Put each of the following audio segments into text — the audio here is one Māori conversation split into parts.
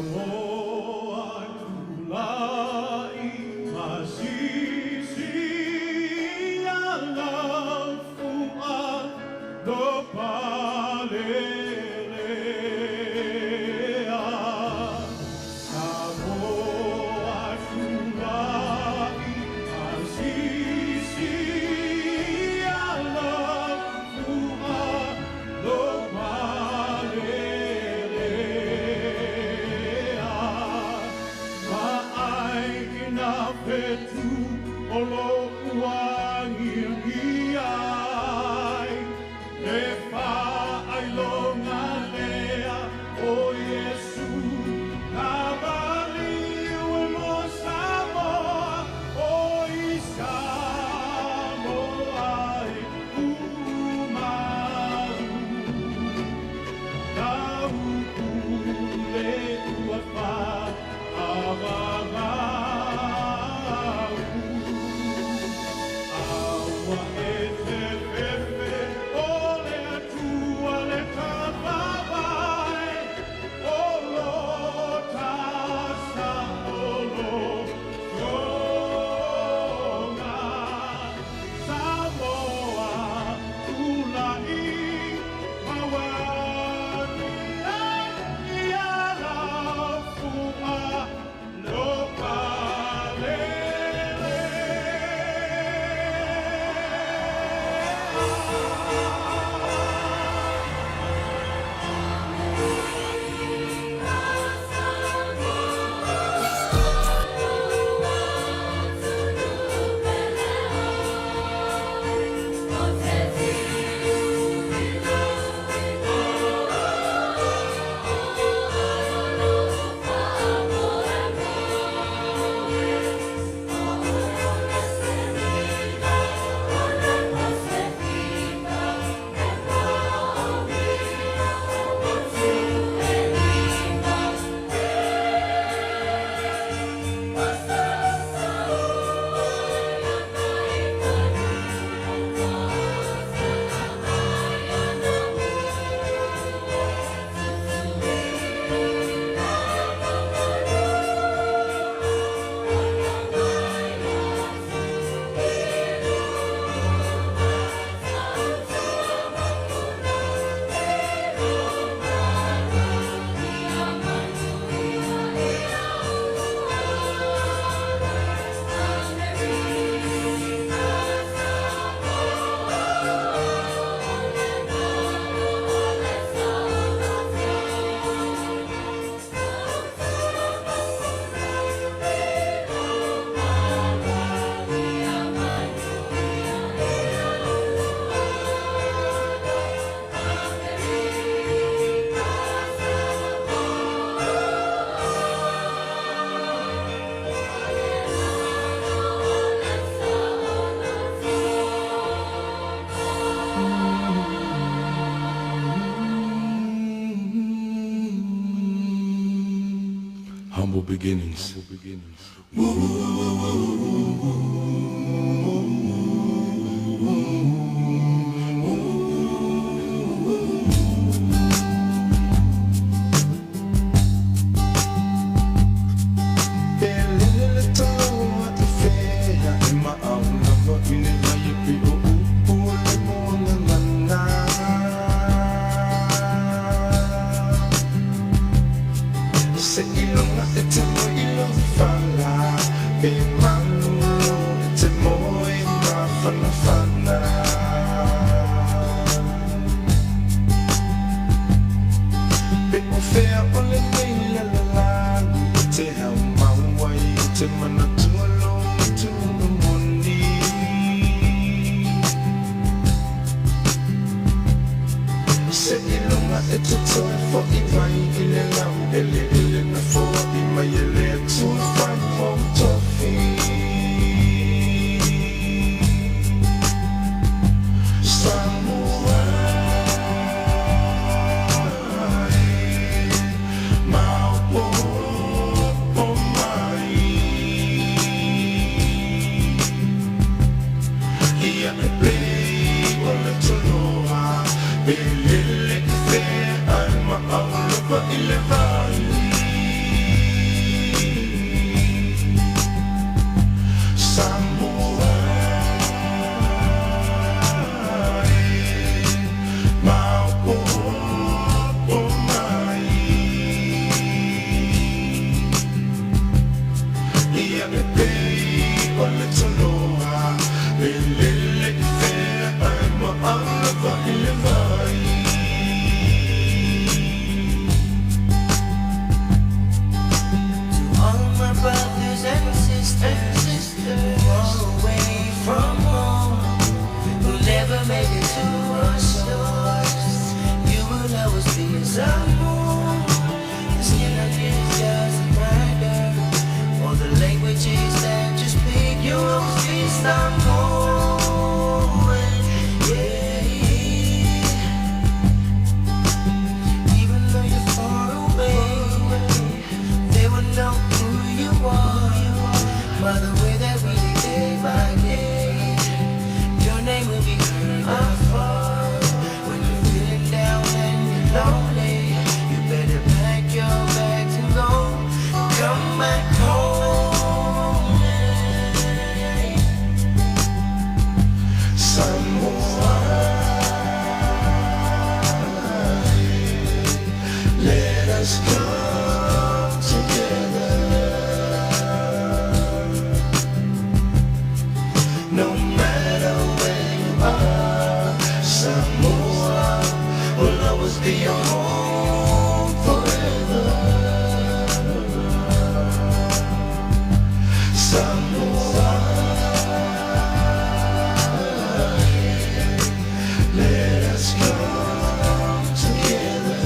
Samoa tulai masisi alafua do palelea. Samoa tulai masisi alafua do Petu olo uangiai le fa ai longa lea o Yesu na bali mo Samoa o Samoa umaru tau le uafa avava Humble beginnings. se ilunga etutoe fo I mai ile lam ele na fo I mai ele tu fai mo tofi Samoa Maupo o mai Ia e play o le toloa Belele fe ai ma'aulapa I le vai Samoa Maupo o mai Ia e pei o le toloa Belele fe ai ma'aulapa I le vai My brothers and sisters who are away from home, who never made it to our shores, you will always be a Samoa. The skin of you doesn't matter, or the languages that you speak, you will always be Samoan. Yeah. Even though you're far away, they will know who you are by the way that we live day by day. Your name will be heard afar. When you're feeling down and you're lonely, you better pack your bags and go. Come back home. Samoa Let us come together No matter where you are Samoa will always be your home forever Samoa Let us come together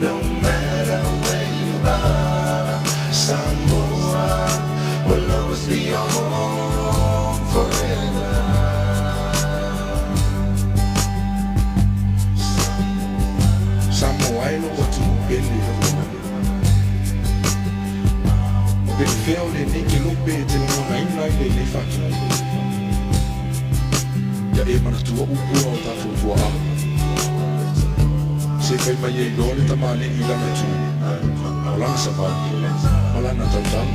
No matter where you are Samoa will always be your home forever Samoa no watu beli Beli feo le niki lupe te mona ina le fatu Ya e mana tua upua o ta Fofoga'aga Se fai mai e lole tamane I lana tu Malana savani Malana Tautai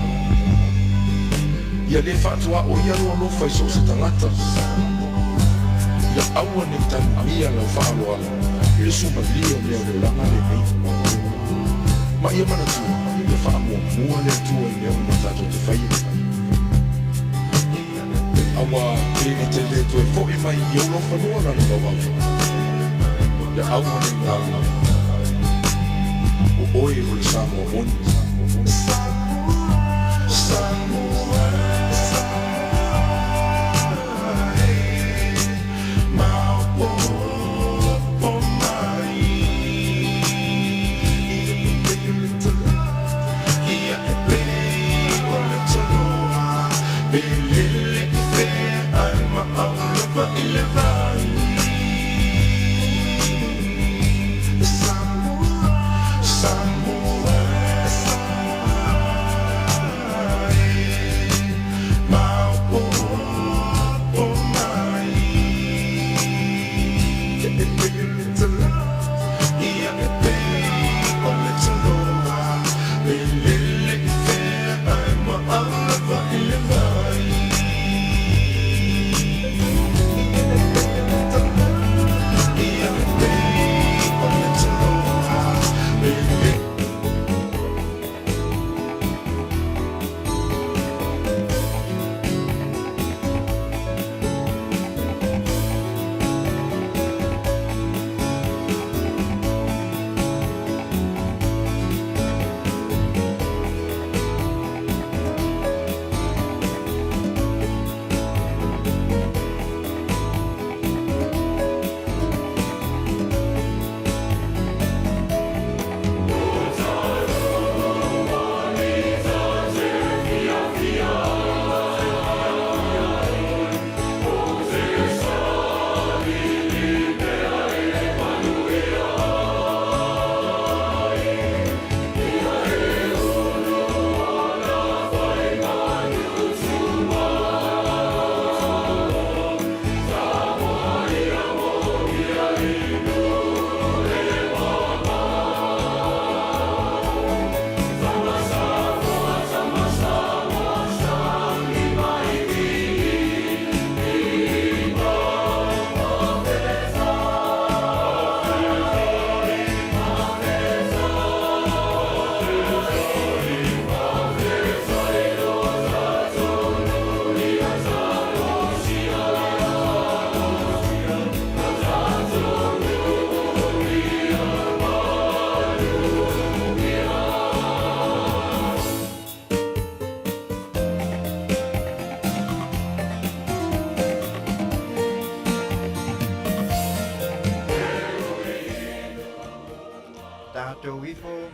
Ia le fatua o ia loa lofa I so se tangata Ia aua ne tanu mia lau whaaloa I le suma lio leo leo langa le mei Ma ia mana tua Ia whaamua mua le tua I leo na tato te whaia Awa pene te le tue fo I mai I au lofa noa lana lau au Ia aua ne tau O oi o le Samoa moni Samoa Maupo o mai Ia e pei o le toloa Belele fe ai ma'aulapa I le vai Samoa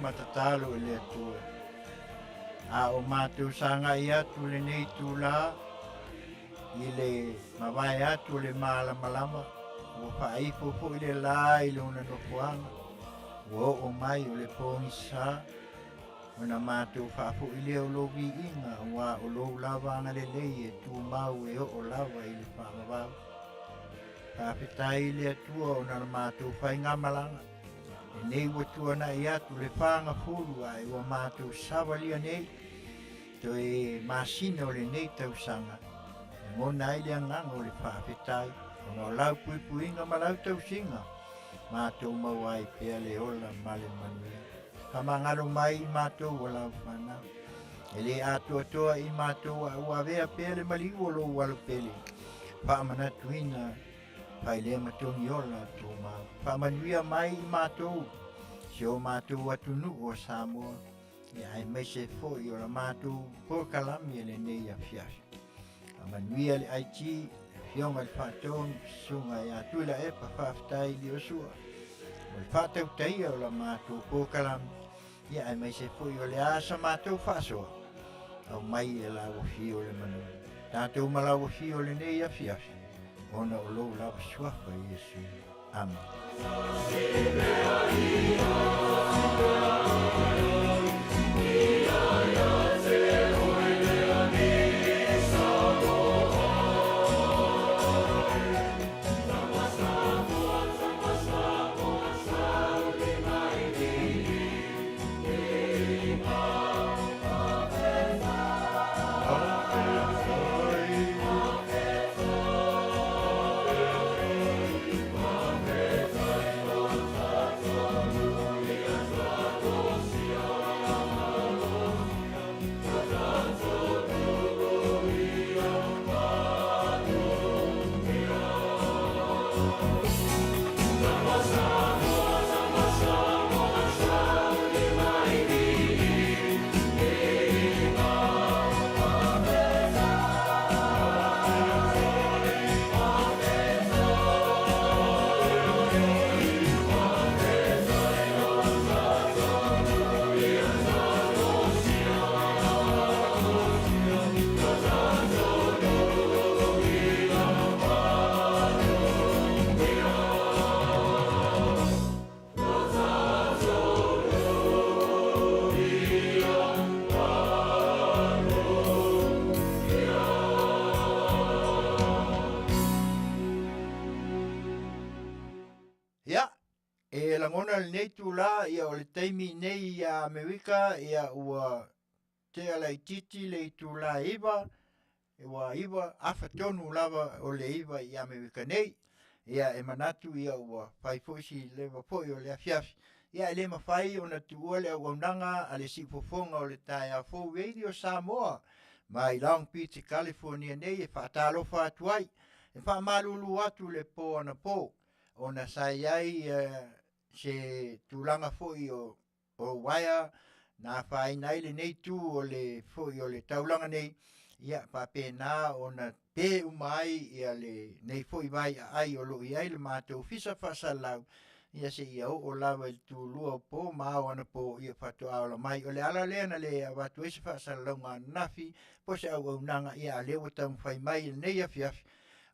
matatalo i le atua. A o mātou sanga i atu le nei tūla, i le mawai atu le malama, ua whaaipo po i le la i le una nopuanga, ua o mai o le pōngi sa, ona mātou whaapo i le o lo vi inga, ua o lo lava anga le lei e tū mau e o lava i le whaamawau. Tāpetai le atua ona mātou whainga malanga. E nei watua na i atu le whanga fulu ai ua mātou sawalia nei. To e Masina o le nei tausanga. E ngona i le anganga o le whaapetai. Ona o lau puipuinga ma lau tausinga. Mātou mawai pia le ola ma le Manuia. Ka mangalo mai i mātou o lau whanau. E le atua toa i mātou a ua vea pia le maliu o lo walo pele. Whaamanatuina pai le matongi ola tō mau. Whamanuia mai i mātou. Si o mātou atunu o Samoa. E ai mai se fōi o la mātou pōkalami e le nei Afiafi. Whamanuia le aiti, Afioga le whātonu, sunga e atu la epa whaafitai li o sua. O le whātautai o la mātou pōkalami. E ai mai se fōi o le asa mātou whāsoa. Au mai e la wafi o le Manuia. Tātou mala wafi o le nei Afiafi. Ona o lou lava suafa i Yesu. Amen. Langona le nei tūla ia o le taimi nei ia Amerika ia ua te ala i titi le i tūla iwa ua iwa awhatonu lava o le iwa i Amerika nei ia e manatu ia ua whaifoisi le wapoi o le Afiafi ia e le mawhai o na tuua le awaunanga a le sifofonga o le tai a fōu radio Samoa ma i Long Beach, California nei e whaatalofa atuai e whaamalulu atu le pō ana pō o na sai ai se tūlanga foi o waia na whai nei le nei tū o le foi o le taulanga nei ia papena o na pe umai ia le nei foi vai ai o lo ia le mātou fisa whasalau ia se ia o lawa il tūlua o pō mao ana pō ia whatu aola mai o le ala lea na le watu esi whasalau ngā nafi po se au au nanga ia lewa tam whai mai nei Afiafi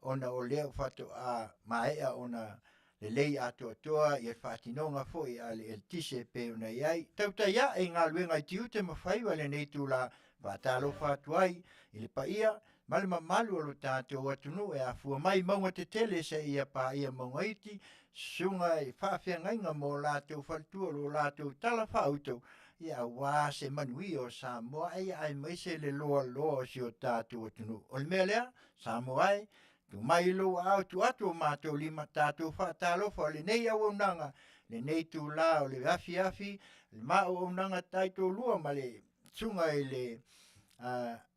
ona o lea whatu a maea ona le lei ato toa ia whaatinonga foi a le el tise pe una iai. Tautai ia e Galuega i Tiute ma Faiva le nei tūla whaatalo whaatuai i le paia ma le mamalu alo tātou atunu e afua mai maunga te tele se ia pa ia maunga iti sunga e whaawhiangainga mo lātou whaltua lo lātou tala whaautou ia wā se Manuia o Samoa ia ai maise le loa si o tātou atunu. O le mea lea Samoa e tu mai lo au tu atu mātou lima tātou whaatalofa le nei au nanga le nei tu la o le Afiafi le mao au nanga taito lua ma le sunga i le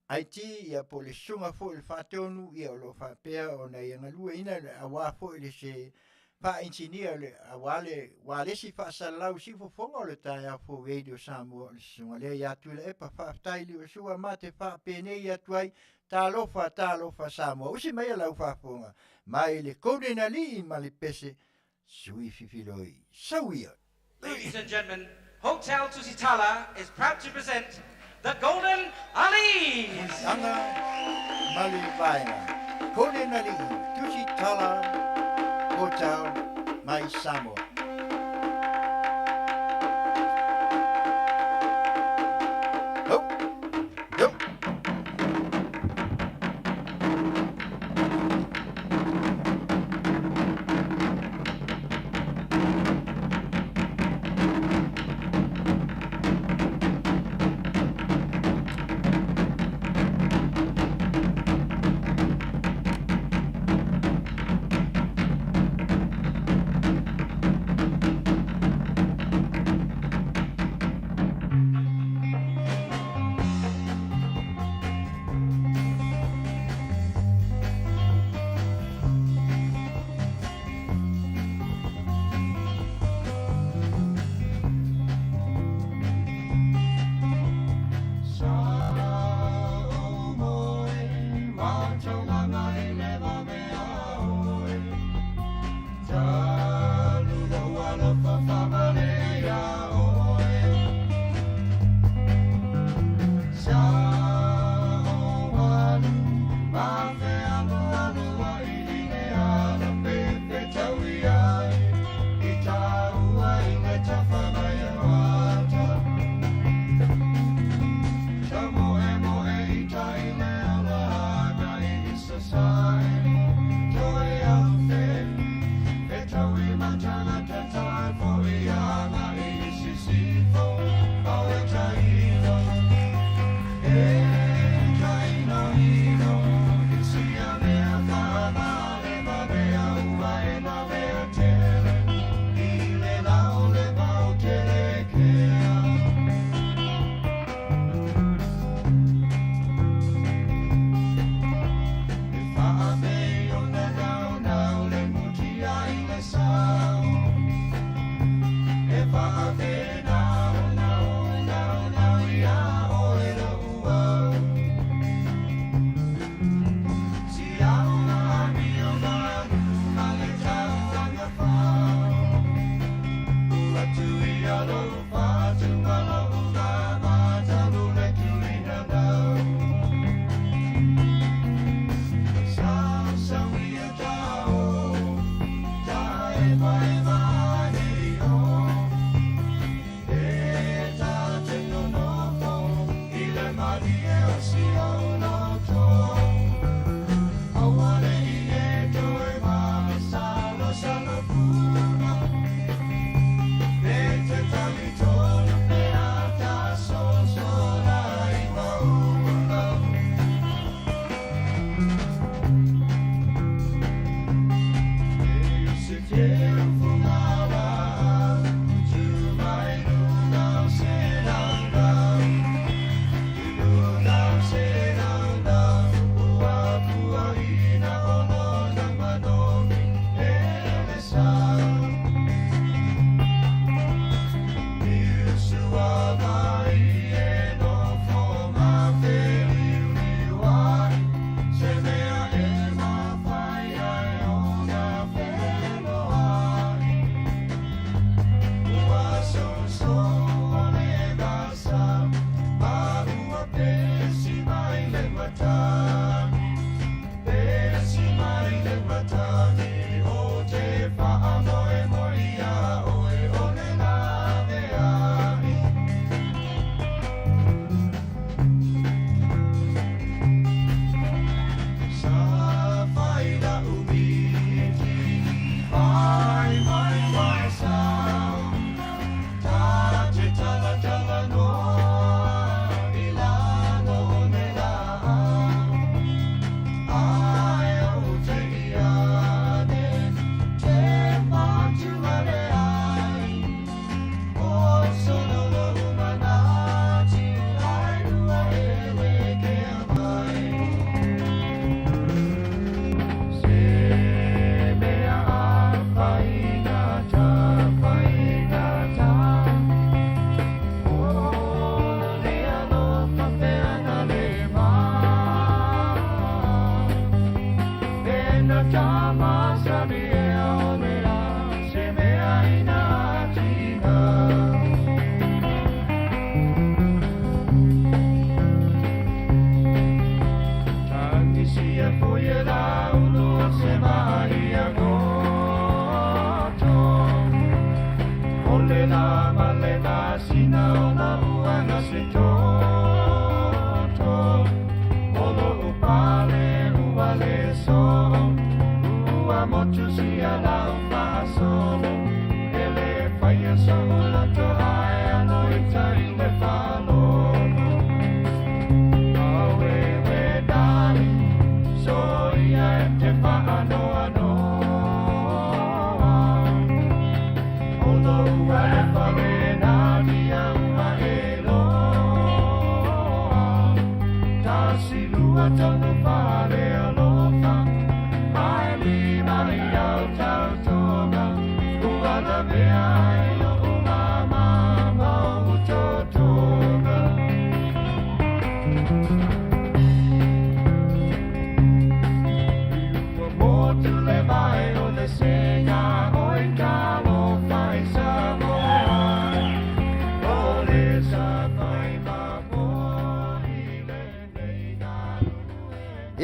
Aiti ia po le sunga fo le whaatonu ia o lo whapea o na ia ngalua ina a wā fo le se pa engineer le wale si whaasalau si fofonga o le tai a fo radio Samoa le sunga le ia tu le epa whaatai li o sua ma te whaapene ia tuai talofa Samoa. Usi mai lau whafonga. Mai le kone na li ma le pese sui fifiloi. Sauia. Ladies and gentlemen, Hotel Tusitala is proud to present the Golden Ali. Anga mali vaina. Kone nali Tusitala Hotel mai Samoa. Ho, ho.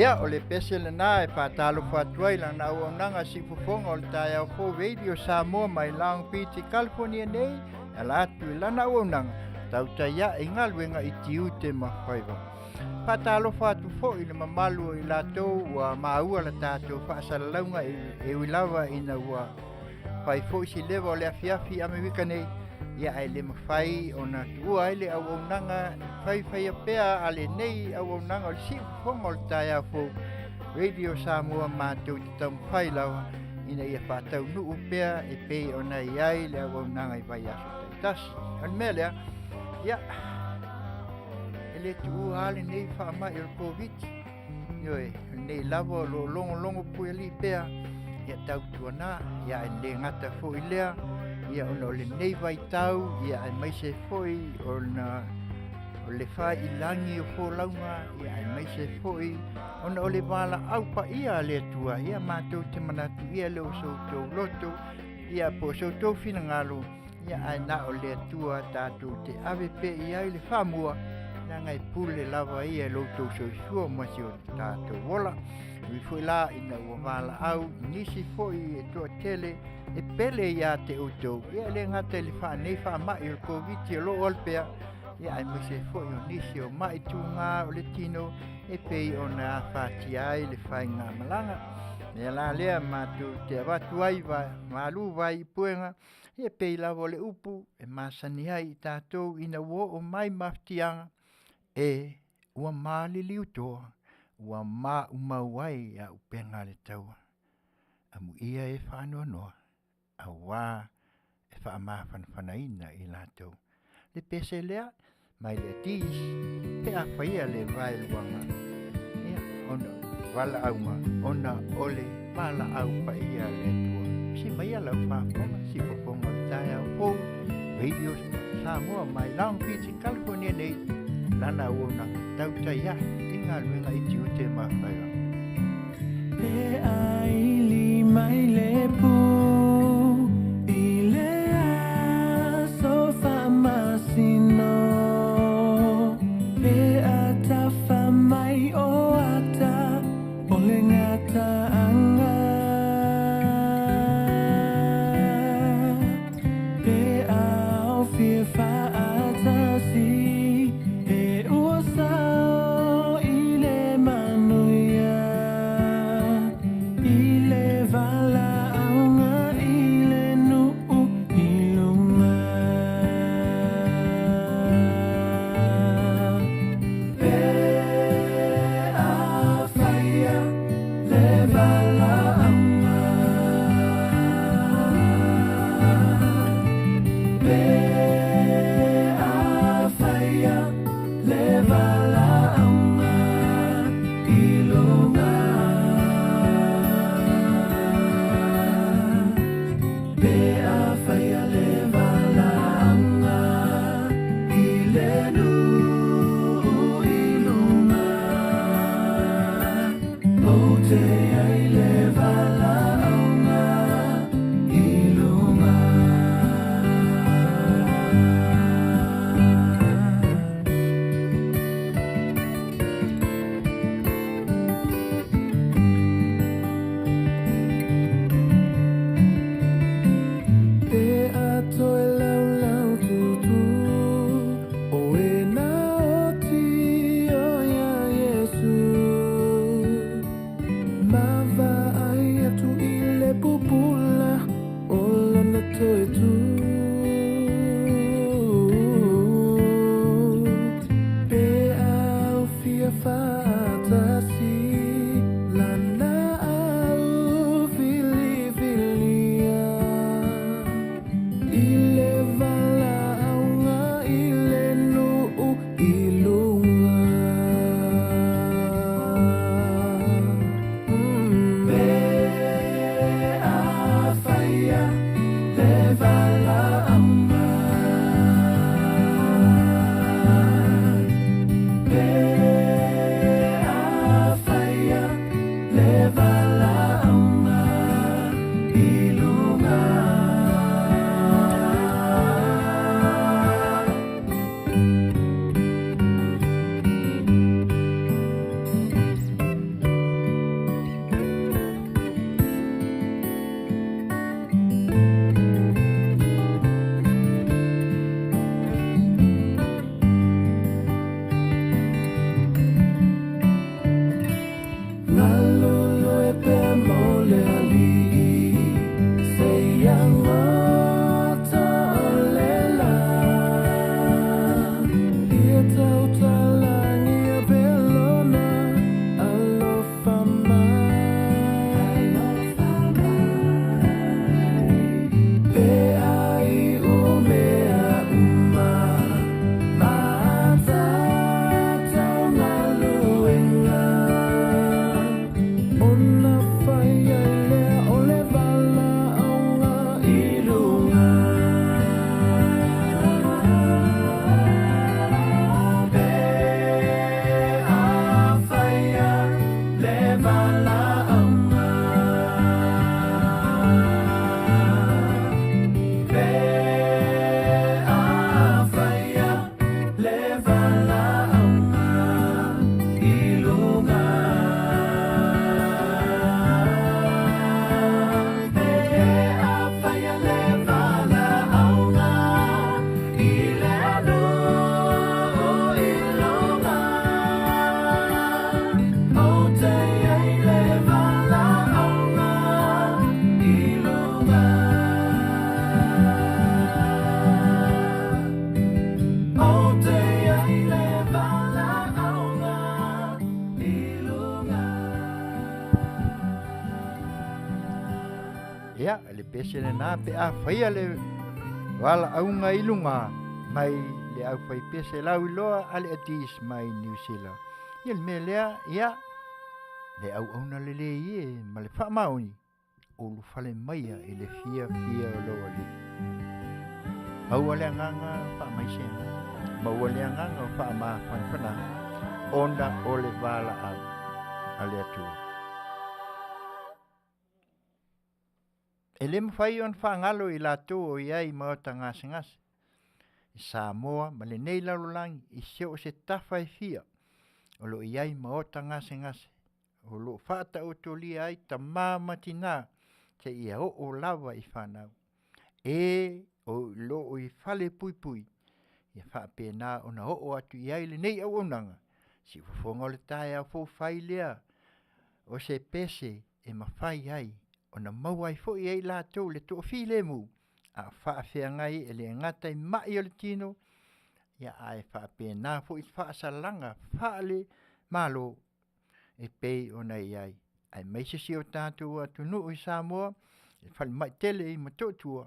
Ia o le pese le nā e pātalo whatuai la na uaunanga si Fofoga o le tai au fo radio Samoa mai Long Beach, California nei, e la atu i lana uaunanga, Tautai ia i Galuega i Tiute ma Faiva. Pātalo whatu fo i le mamalu i lātou ua maua la tātou whaasalaunga e uilawa i na ua whai fo i si lewa o le Afiafi Amerika nei, ia ai le mawhai o na tua ai le auaunanga whai apea ale nei auaunanga o le si Fofoga o le tai au fo radio Samoa mātou te tau mwhai lawa ina ia whātau nuu pea e pei o na iai le auaunanga i vai aso taitasi. An mea lea, ia e le tu ale nei whaamai o le COVID ioe nei lawa lo longo pui ali pea ia tau tuana ia e le ngata fo i lea ia ona o le nei vai tau ia ai mai se foi ona o le whai i langi o fō launga ia ai mai se foi ona o le wala au pa ia le tua ia mātou te manatu ia leo soutou loto ia po soutou fina ngalo ia ai na o le tua tātou te ave pe ia i le whamua na ngai pule lava ia lotou Soifua masi o tātou wola ui foi la ina ua wala au nisi foi e toa tele e pele ia te utou ia le ngata le wha nei wha mai o COVID o lo olpea ia ai mwese foi o nisi o mai tunga o le tino e pei o na whati ai le whai ngā malanga ia la lea mātu te awatu ai vai malu vai puenga ia pei lavo le upu e masani ai tātou ina wo o mai maftianga e ua mali liutoa ua ma umauai a upenga le taua amu ia e whanua noa a wā e whaamawhanawhanaina i lātou. Le pese lea, mai le tis, pe a whaia le vai luanga. Ia, ona wala auma, ona ole wala au pa ia le tua. Si mai ala Faafofoga'aga, si Fofoga le tai au fo, radio Samoa mai Long Beach, California nei, lana uona, Tautai ia, i Galuega i Tiute ma Faiva. Pe aili mai le pu Masina pe atafa mai o ata o le ngata anga pe au fie ata si e usa i le manuia Ia, le pese le nā pe a whaia le wala aunga ilunga mai le au whai pese lau iloa ale atis mai New Zealand. Ia le mea lea, ia, le au auna le le ie, ma le wha mauni, o lu whale maia i le fia o loa li. Aua le anganga wha mai senga, ma ua le anganga wha maa whanwhana, onda o le wala au, ale atua. E le mwhai on whangalo i lato o iai maota ngase ngase. I Samoa, ma le nei lalulangi, i seo se tawhai fia. O lo iai maota ngase ngase. O lo whata o toli ai ta mamati nā, te ia o lawa i whanau. E o lo o i whale pui pui. Ia whape nā o na o atu iai le nei au onanga. Si Fofoga o le tae au fau whai lea. O se pese e mawhai ai. O na mauai fo i ei lātou le tō while mu. A whaafea ngai e le ngatai mai o le tino. Ia ai whaape nā fo i whaasalanga whaale malo e pei o nei ai. Ai meise si o tātou atu nuu i Samoa. E whale mai tele i matotua.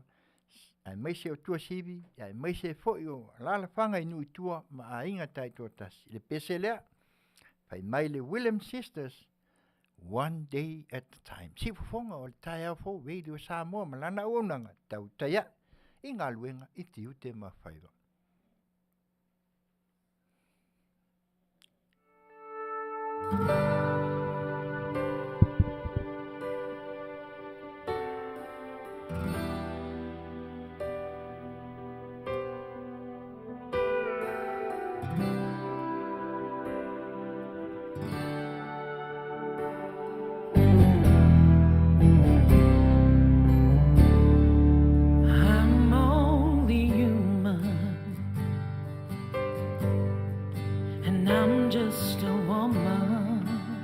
Ai meise o tua sivi. Ai meise fo i o lala whanga i nui tua ma a inga tai tōtas. Le pese lea. Whai mai le William Sisters. One day at a time. Si Fofoga o le tae au fo radio Samoa malana o nanga Tautai i Galuega i Tiute ma Faiva. Just a woman.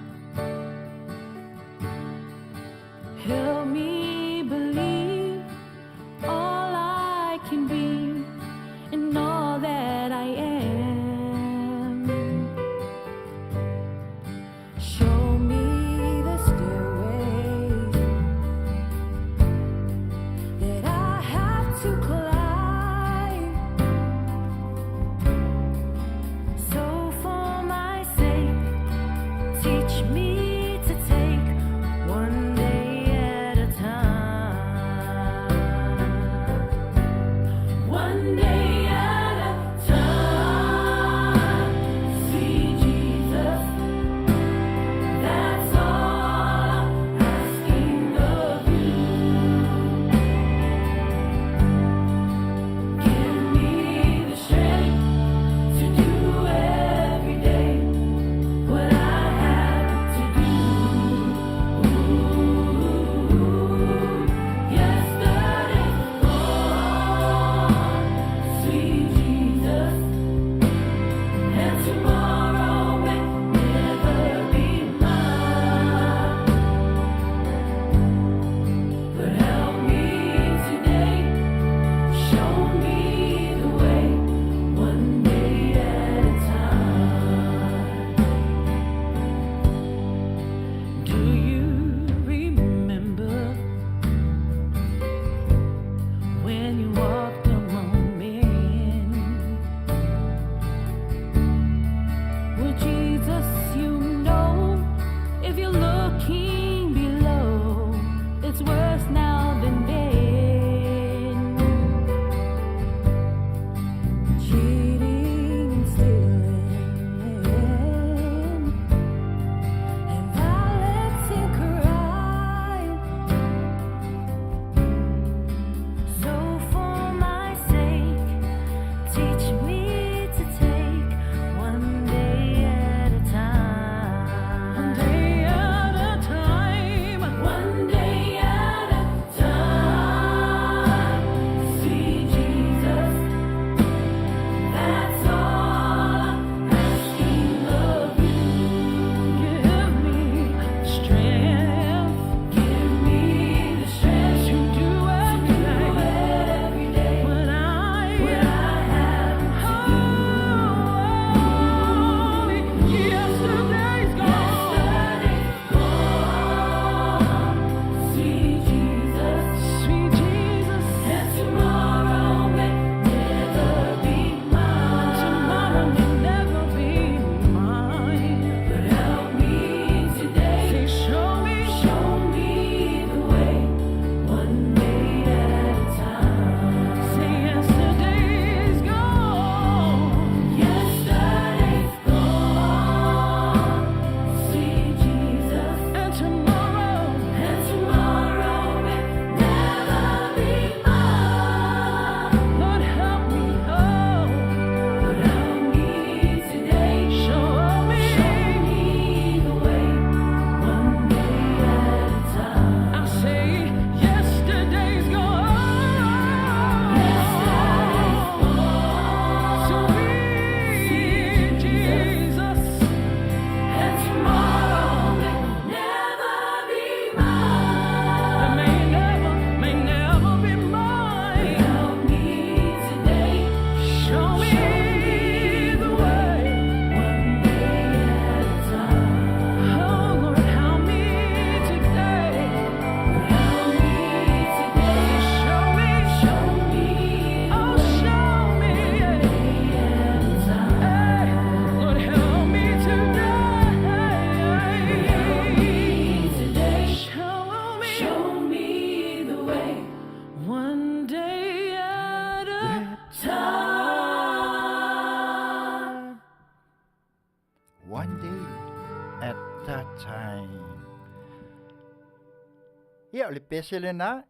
Ia o le pesele na,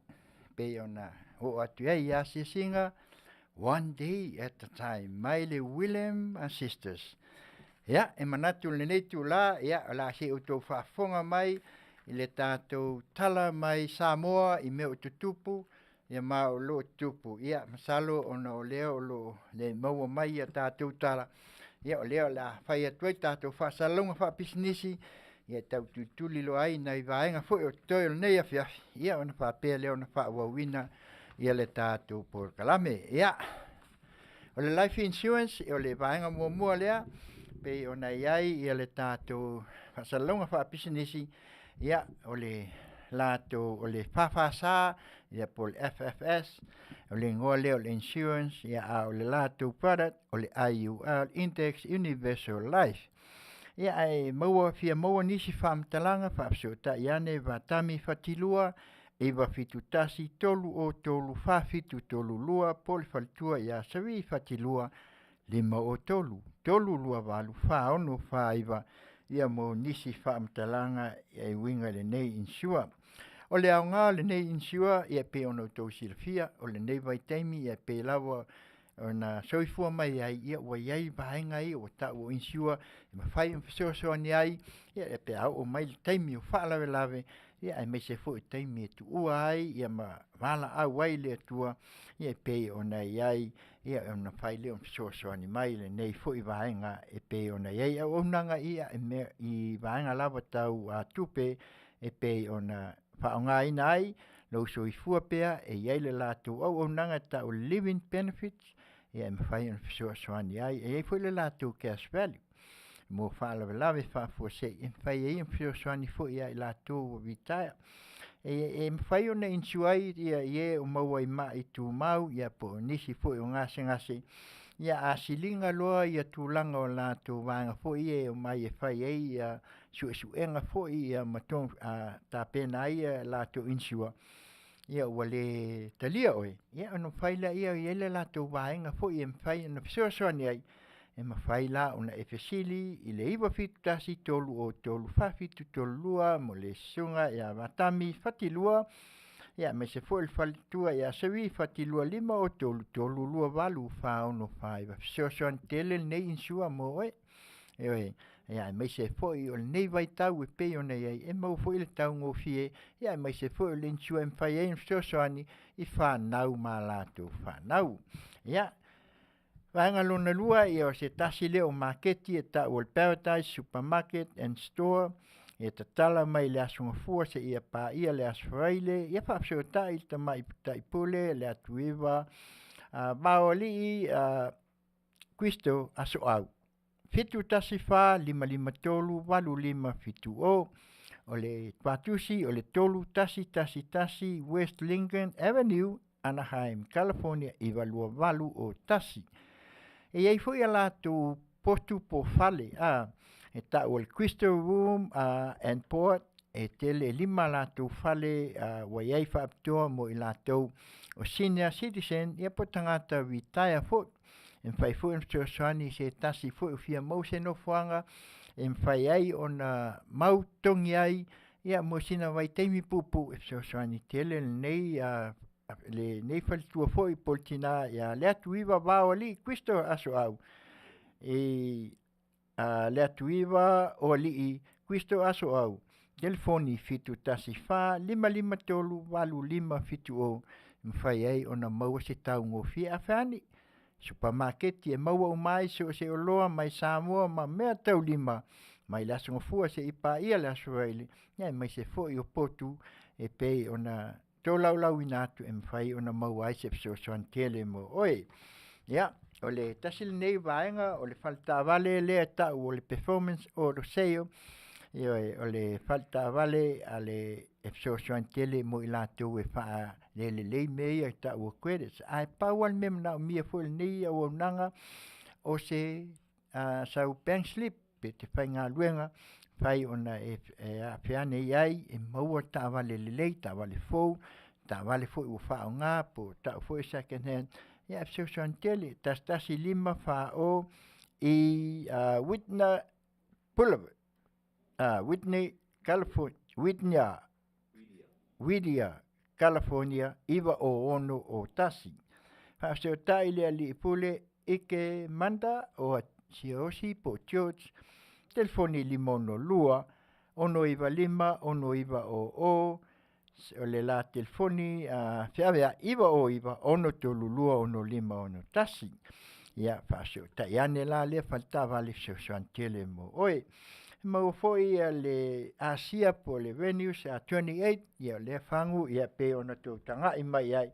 pe ona o atu ia sisinga, one day at a time, mai le William and sisters. Ia, e manatu le nei tu la, ia, la se o tau whaafonga mai, i le tātou tala mai Samoa, i meo tutupu, ia ma o lo tupu. Ia, masalo ona o leo lo le maua mai a tātou tala. Ia, o leo la whai atuai tātou whaasalonga whaapisinisi, ia tau tutuli lo ai na i vaenga fwoi o toi o nei Afiafi. Ia, ona whaapea leo na whaawawina, ia le tātou por kalame. Ia, o le life insurance, o le vaenga mua lea, pe ona iai ia le tātou whasalonga whaapisinisi, ia o le lato o le whawhasa, ia po le FFS, o le ngoa leo le insurance, ia a o le lato product, o le IUL, Index Universal Life. Ia ai maua fia maua nisi whaamtalanga, whaapsota iane watami whatilua, iwa fitu tasi tolu o tolu whaafitu tolu lua, poli whalitua ia sawi whatilua, lima o tolu lua walu whaono whaiva, ia mo nisi whaamtalanga e winga le nei insua. O le au ngā le nei insua, ia pe ono tau silfia, o le nei vaitaimi, ia pe lawa ona Soifua mai ai, ia ua iai vaenga i, o ta o insua, ima whai mfisoso ni ai, ia pe au o mai le taimi o whaalawe lawe, ia ai meise fo i taimi e tu ua ai, ia ma wala au ai le atua, ia pe ona iai, ia ona whai leo mfisoso ni mai le nei fo i vaenga, e pe ona iai, au onanga ia i vaenga lawa tau a tupe, e pe ona whaonga ina ai, lo Soifua pea, e iai le latu au onanga tau living benefits, ia me whai on fisoasoani ai, e iai fo le latu cash value. Mo whaalawe lawe whaafosei, e whai e fisoasoani fo ia i latu vitaya. E me whai ona insuai, ia ie o maua i maa i tū mau, ia po nisi fo i o ngase, ia a silinga loa ia tūlanga o latu vanga fo ia o mai e whai e ia suenga fo ia matong ta pena ia latu insua. Ia wale talia oe, ia ono whaila ia i ele latu vaenga fo ia mwhai na fisoasoani ai, e ma whaila ona e fesili i le iwa fitu tasi tolu o tolu whafitu tolu lua mo le sunga ia watami whatilua, ia me se fo il whalitua ia sewi whatilua lima o tolu lua walu whaono whaiva fisoasoani tele nei insua mo oe, e oe. Ia mai se foi o nei vai tau e pe ona ia e mau foi le tau ngo fie ia mai se foi le insua em fai en soani I fa nau malatu fa nau ia vanga lona lua ia o se tasi le o marketi e ta o Paradise Supermarket and Store e ta tala mai le asunga fua se ia pa ia le asfraile ia fa so ta I ta mai ta pole le atuiva baoli Cristo aso au fitu tasi fa lima tolu walu lima fitu o le patusi o le tolu tasi West Lincoln Avenue Anaheim California ivalua walu o tasi e ai foi ala tu postu po fale e ta o le Crystal Room and Port e tele lima la tu fale wa iai fa aptoa mo I latou o senior citizen ia po tangata vitaya fo en fai fu en soani se tasi fu fia mo se no fuanga en fai ai ona mau tongi ai ia Masina vai teimi pupu e soani tele nei le nei fal tua foi poltina ia le tuiva va ali Cristo aso au e le tuiva o li Cristo aso au telefoni fitu tasi fa lima tolu walu lima fitu o fai ai ona mau se tau ngo fia afani supermarket e maua o mai se o loa mai Samoa ma mea tau lima mai lasunga fua se ipa ia la suaili ia mai se fo I o potu e pei ona tō lau inatu e mwhai ona mau ai se pso soan tele mo oe ia o le tasil nei vaenga o le falta vale le ta o le performance o lo seo ia o le falta vale ale e pso soan tele mo I latou e faa le mea ta o credits ai pawal mem na mia fo nei o nanga o se sau bank slip pe te whai ngā luenga whai ona e awhiane iai e maua ta wale le ta wale fou ta wale fo I wha o ngā po ta fo I second hand ia pso soan tele tasi lima wha o I Whitney Boulevard Whitney California Whittier, California, iwa o ono o tasi. Whaaseo tai lea li pule ike manda o siosi po George, telefoni limono lua, ono iwa lima, ono iwa o le la telefoni, whiawea iwa o iwa, ono tolu lua, ono lima, ono tasi. Ia whaaseo tai ane la lea faltawa le soantele mo oe. Mau foi le Asia po le venues a 28 ia le fangu ia pe ona tu tanga i mai ai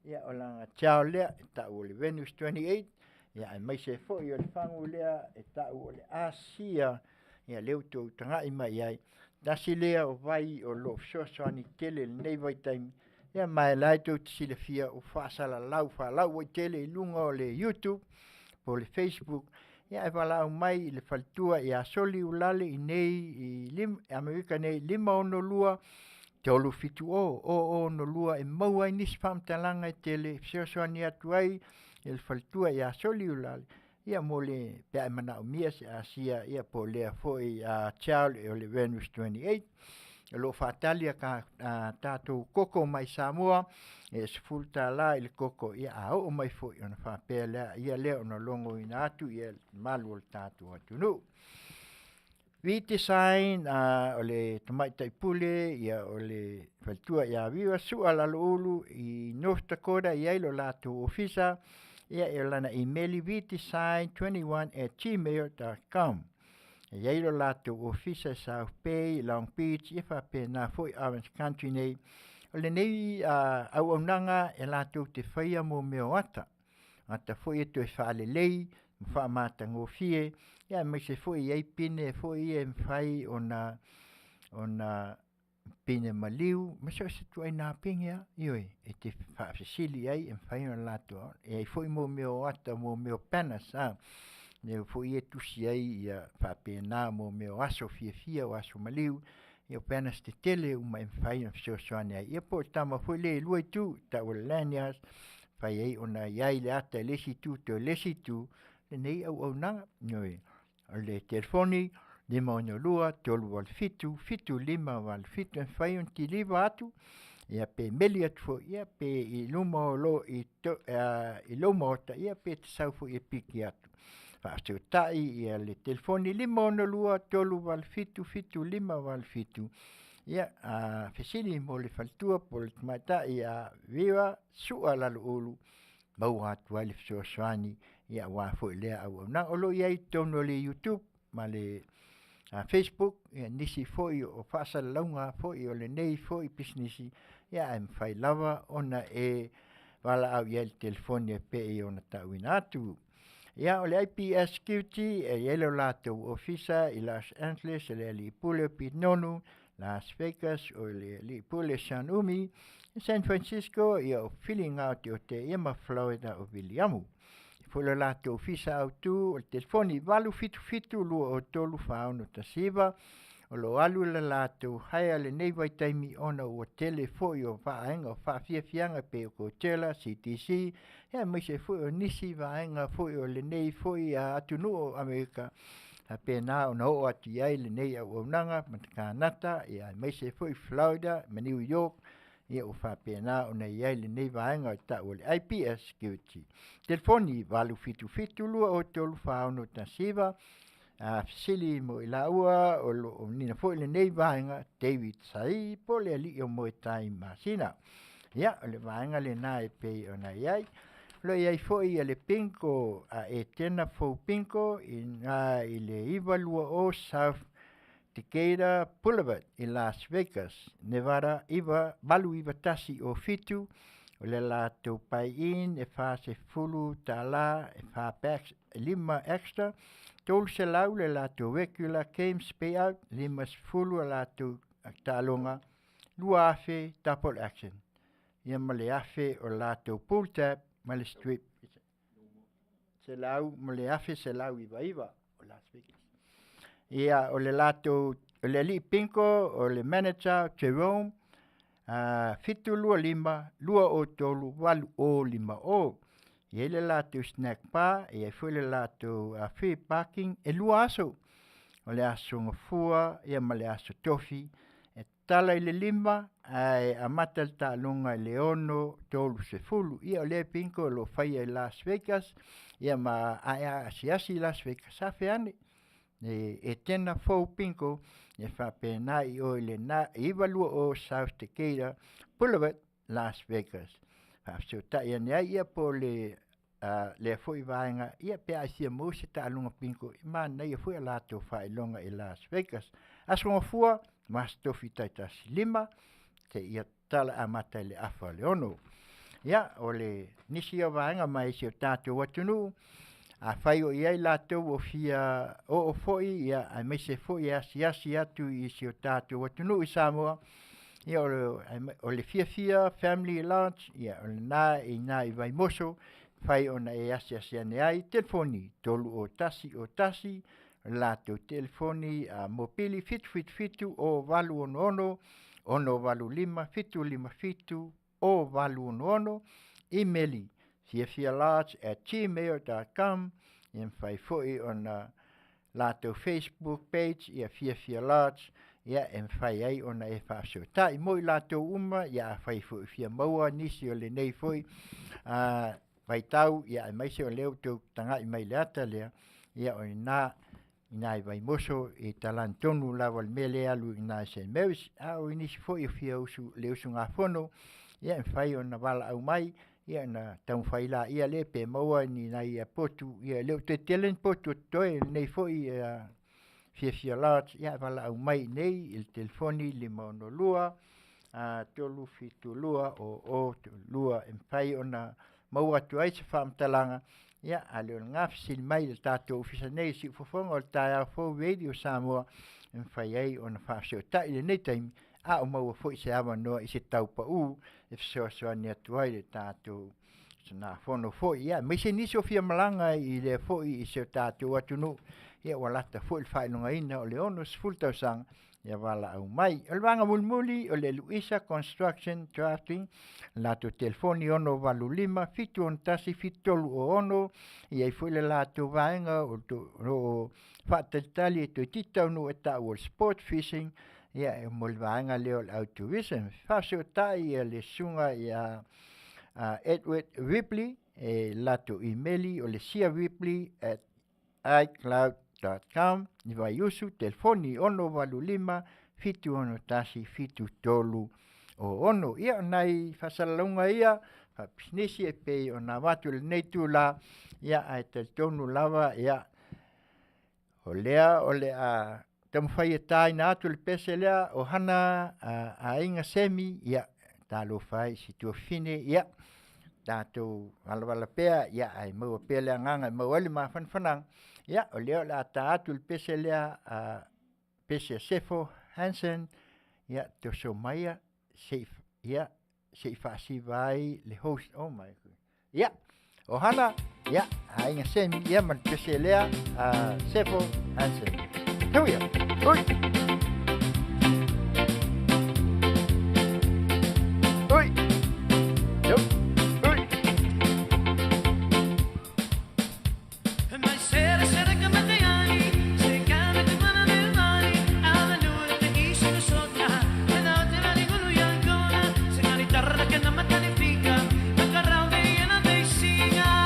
ia olanga chao le ta o le venues 28 ia ai mai se foi le fangu le ta o le Asia ia le tu tanga i mai ai da silea o vai o lo so ani tele nei vai time ia mai lai tu sile fia o fa sala lau o tele lungo le YouTube po le Facebook ia e wala mai le faltua ia soli ulale i nei i Amerika nei 5 te olu fitu o no lua e maua i nisi whamtalanga i tele fsiosoani atu ai i le faltua ia soli ulale ia mo le pea e mana o mia se Asia ia po lea foi a Charles o le Venus 28 lo fatalia ka tatou koko mai Samoa e sfulta la il koko ia o mai foi ona fa pele ia le ona longo ina atu ia malu o tatou atu no viti sign o le tomai taipule ia o le faltua ia viva su ala ulu i North Dakota ia lo lato ofisa ia e lana email viti sign 21@gmail.com ia ilo lato ofisa South Bay, Long Beach, ia whape na foi Orange Country nei. O le nei au nanga e lato te whaia mo meo ata. Ata foi e toi whaale lei, mwha mata ngofie. Ia mai se foi ei pine, foi e mwhai ona pine maliu. Maso se tuai nā pingia, ioi, e te whaafisili ai, e mwhai ona lato. E foi mo meo ata, mo meo panas, ne foi e tusi ai ia whapena mo meo aso fia o aso maliu ia penas te tele uma e whai na fisosoane ai ia po tama foi le luai tu ta o lanias whai ai ona iai le ata lesi tu te lesi tu le nei au nanga noi o le telefoni 5 tolu wal fitu 5 wal fitu e whai on ti liva atu ia pe meli atu fo ia pe i luma lo i luma ota ia pe te saufu i piki atu Whaaseo tai ia le telefoni 5 tolu wal fitu 5 wal fitu. Ia fesili mo le faltua po le tamaita ia viva sua lalo olu. Mau atu ai le fisoasoani ia wafo lea au na olo ia i tono le YouTube ma le Facebook ia nisi foi o whaasa launga foi o le nei foi pisnisi ia e mwhai lava ona e wala au ia le telefoni e pe i ona tauina atu. Ia o le IPS security e yelo lato ofisa i Los Angeles le li pule Pinonu, Las Vegas o le pule San Umi, San Francisco ia o filling out o te Emma Florida o Williamu. Folo lato ofisa au tu o telefoni valu fitu lua o tolu faunu tasiva o lo alu le lato haia le nei vai taimi ona o tele foi o vaenga o faafiafianga pe o kotela CTC ia mai se foi o nisi vaenga foi o le nei foi a atunu o Amerika a pena o no atu iai le nei au nanga matakanata ia mai se foi Florida ma New York ia o whapena o nei iai le nei vaenga o ta o le IPS security telefoni valu fitu lua o tolu faunu tasiva Fisili mo ila ua o nina fo le nei vaenga David Sai po le ali o mo tai Masina. Ia le vaenga le na e pe ona iai. Lo iai fo i le pinko e tena fo pinko i le iwa lua o South Decatur Boulevard i Las Vegas, Nevada balu iwa tasi o fitu o le la tau pai in e fa se fulu tala e fa packs 5 extra tol se lau le la tau regular claims payout 5 fulu la tau talonga lua afe double action ia ma le afe o la tau pull tab ma le strip se lau ma le afe se lau iwa o Las Vegas ia o le la tau o le li pinko o le manager Jerome fitu lua o tolu walu o 5 o. Ia le lato snack bar, ia foi le lato free parking, e lua aso. O le aso ngafua, ia ma le aso tofi, e tala i le lima, ai a mata le ta'alonga i le ono, tolu se fulu. Ia o le pinko lo whaia i Las Vegas, ia ma a asiasi Las Vegas afe ane. E tena fau pinko, e whapena i o i le na, iwa lua o South Decatur, Boulevard, Las Vegas. Whapsio tai ane ai ia po le fwoi vaenga, ia pia isia mo se ta'alonga pinko, ma nei fwoi a lato whailonga i Las Vegas. Asonga fua, mas tofi taitasi lima, te ia tala amata le afa le ono. Ia, o le nisi o vaenga mai si o tātou watunu, a whai o iai lātou o fia o fwoi, ia a meise fwoi asi atu i si o tātou watunu i Samoa. Ia o le fia family lunch, ia o le nā i vai moso, whai ona e asi ane ai, telefoni tolu o tasi, lātou telefoni a mobili fitu o valu ono valu lima fitu o valu ono, emaili fiafialarge@gmail.com, ia whai foi ona lātou Facebook page, ia fiafialarge, ia whai ai ona e whaasio. Tā i moi lātou uma, ia whai foi fia maua, nisi o le nei foi, vai tau, ia e maise o leo tau tanga i mai le ata lea, ia o nā i vai moso i talan tonu lawal mele alu i nā St. Mary's, o inisi foi o fia le usu ngā whono, ia e whai o na wala au mai, ia na tau whai la ia le pe maua ni na ia potu, ia leo te telen potu toi nei foi fia large, ia wala au mai nei, il telefoni 512, tolu fitu lua o lua e whai o na maua tu ai se whaamtalanga, ia a leo ngafisini mai le tātou ofisa nei si ufofonga o le tāia fo radio Samoa, e whai ai o na whaasio tai le nei taimi, o maua foi se awa noa i se tau pa e fisoa ni atu ai le tātou na whono foi, ia, mai se nisi o fia malanga i le foi i se tātou atunu, ia walata foi le whainonga ina o le ono sfultau sanga, ia wala au mai. O le wanga mulmuli o le Luisa Construction Drafting, lato telefoni ono valu lima, fitu on tasi fitolu o ono, ia i foi le lato vaenga o whaatatali e to titau nu e tau o sport fishing, ia e mo le vaenga leo le autorism. Whasio tai e le sunga ia Edward Ripley, e lato emaili o le sia Ripley @icloud.com, ni vai usu telefoni ono valu lima, fitu ono tasi fitu tolu o ono. Ia nai whasalalunga ia, whapisnesi e pei o na watu le neitu la, ia ai te tonu lava, ia o lea o le tamu whai e tai na atu le pese lea o hana a inga semi, ia talo whai si tua fine, ia tātou walawala pea, ia ai maua pea lea nganga, i maua ali maa whanwhanang, ia o leo la ta atu le pese lea, pese Sefo Hansen, ia to so maia, ia seifasi vai le host, oh my god, ia o hana, ia a inga semi, ia man pese lea, Sefo Hansen. Here we are. Oi. Oi. Yep. Oi. Ma sera che mattiani, se cade che mano nel mare, alla nuvola che isce sopra, e da te la dico lui ancora, se la chitarra che non mette ne pica, la carra e na dei siga.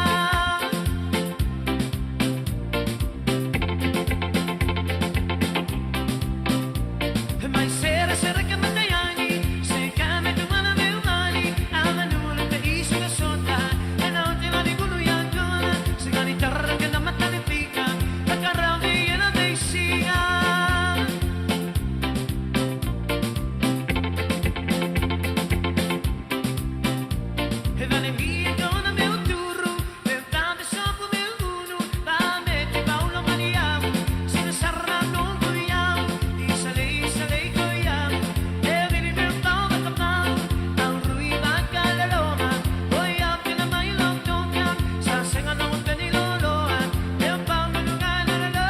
Ma sera che mattiani, se cade che mano nel mare, alla nuvola che isce sopra, e da te la dico lui ancora, se la chitarra che non mette ne pica, la carra e na dei siga. E vale via con meu turro, meu tante sopo meu uno, va metti Paolo maniamo, se ne sarà non cogliamo, isa lei cogliamo, e vieni meu pau da capau, a un ruiva cala Roma, poi appena mai lo tocca, sa senga non veni l'oloa, e un pau non cala la lona.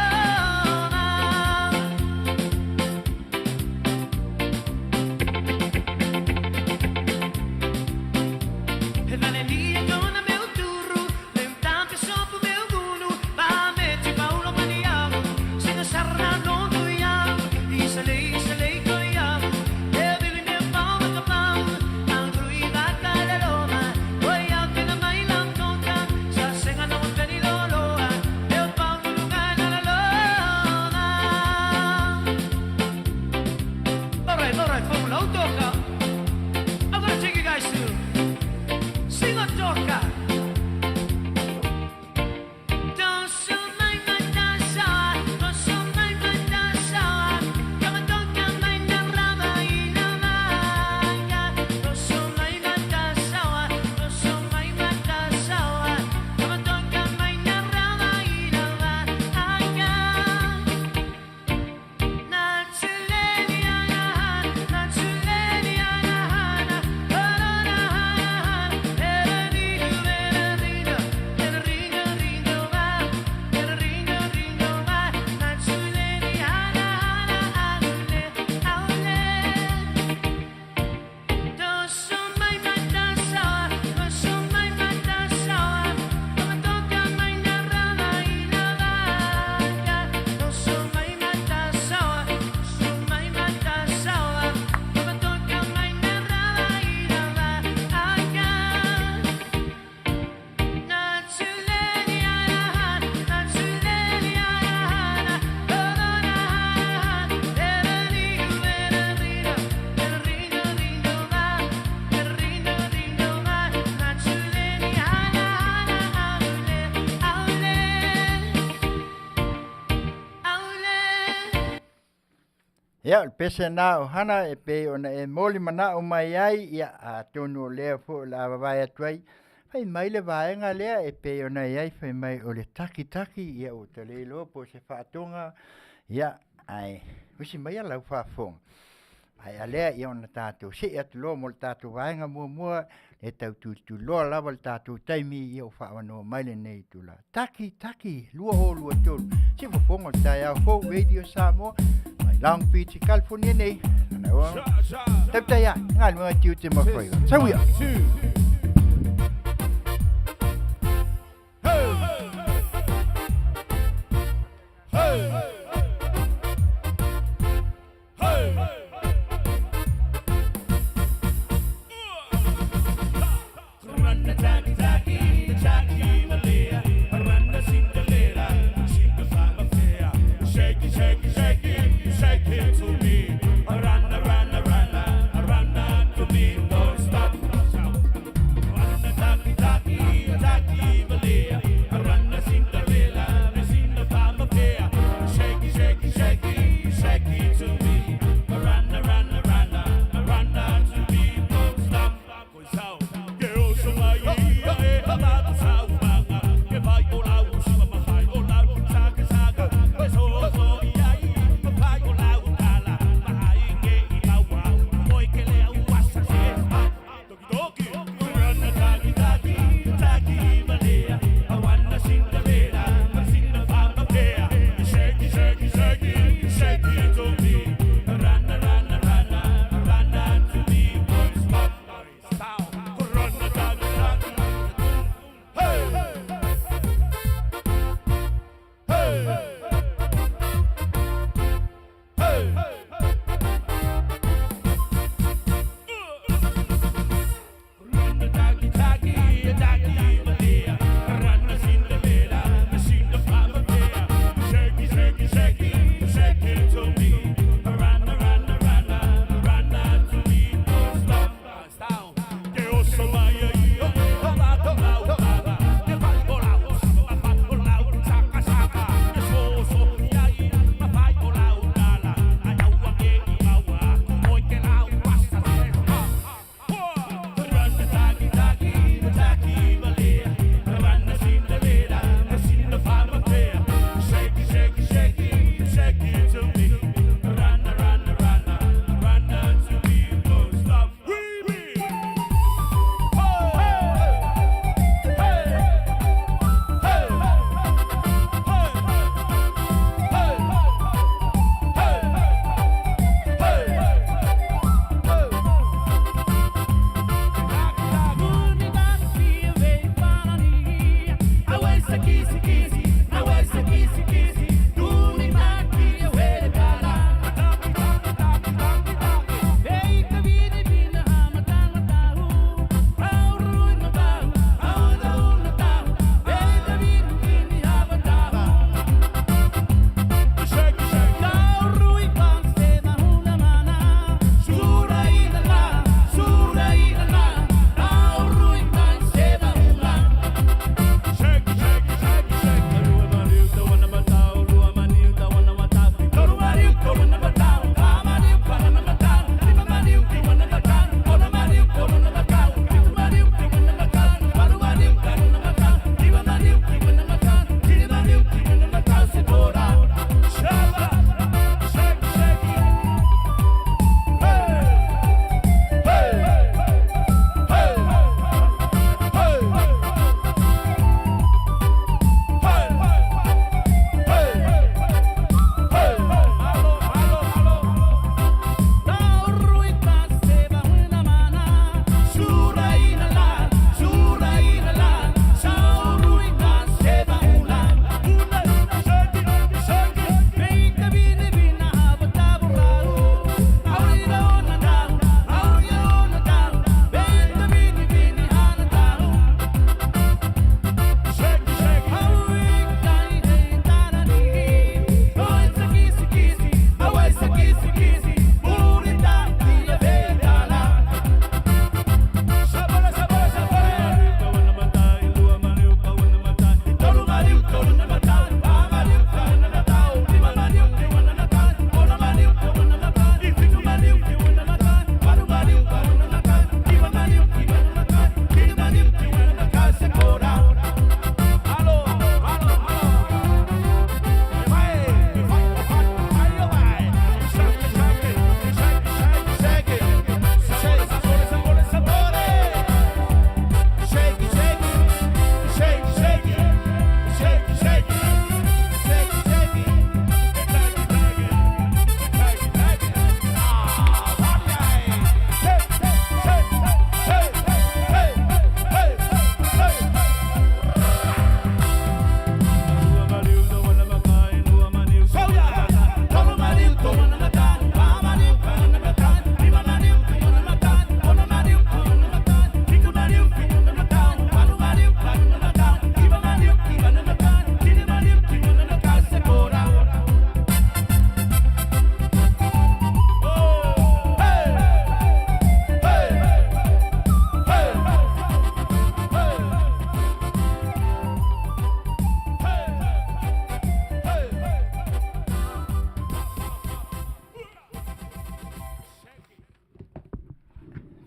E vale via con meu turro, meu tante sopo meu uno, va metti Paolo maniamo, se ne sarà non cogliamo, isa lei cogliamo, e Ia, le pese nā o hana e pe ona e moli mana o mai ai, ia a tonu o lea fo la wawai atuai. Fai mai le vaenga lea e pe ona e ai, fai mai o le taki taki, ia o te leilo po se whaatonga, ia ai, wisi mai a lau whaafonga. Ai a lea ia ona tātou se atu lo mo le tātou vaenga mua mua, e tau tu loa lava le tātou taimi ia o whaawanoa mai le nei tu la. Taki taki, lua ho lua tonu, se wafonga tai au ho Radio Samoa, Long Beach, California nei. Tautai ia, ngā lunga Tiute ma Faiva. Sauia.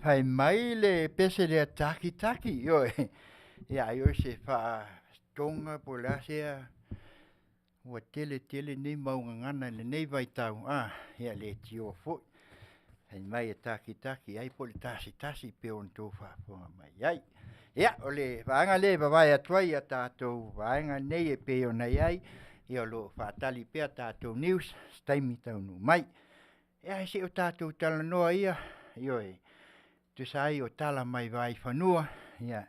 Pai mai le pese le taki yo. Ia yo se fa tonga pola se ua tele nei maungangana le nei vai tau. Ia le tio fo. Pai mai e taki ai po le tasi pe on tō whaafonga mai ai. Ia o le vaanga le vavai atuai a tātou vaanga nei e pe o nei ai. Ia lo whaatali pea tātou news staimi taunu mai. Ia se o tātou tala noa ia. Io e. Tu sai o tala mai vai whanua, ia,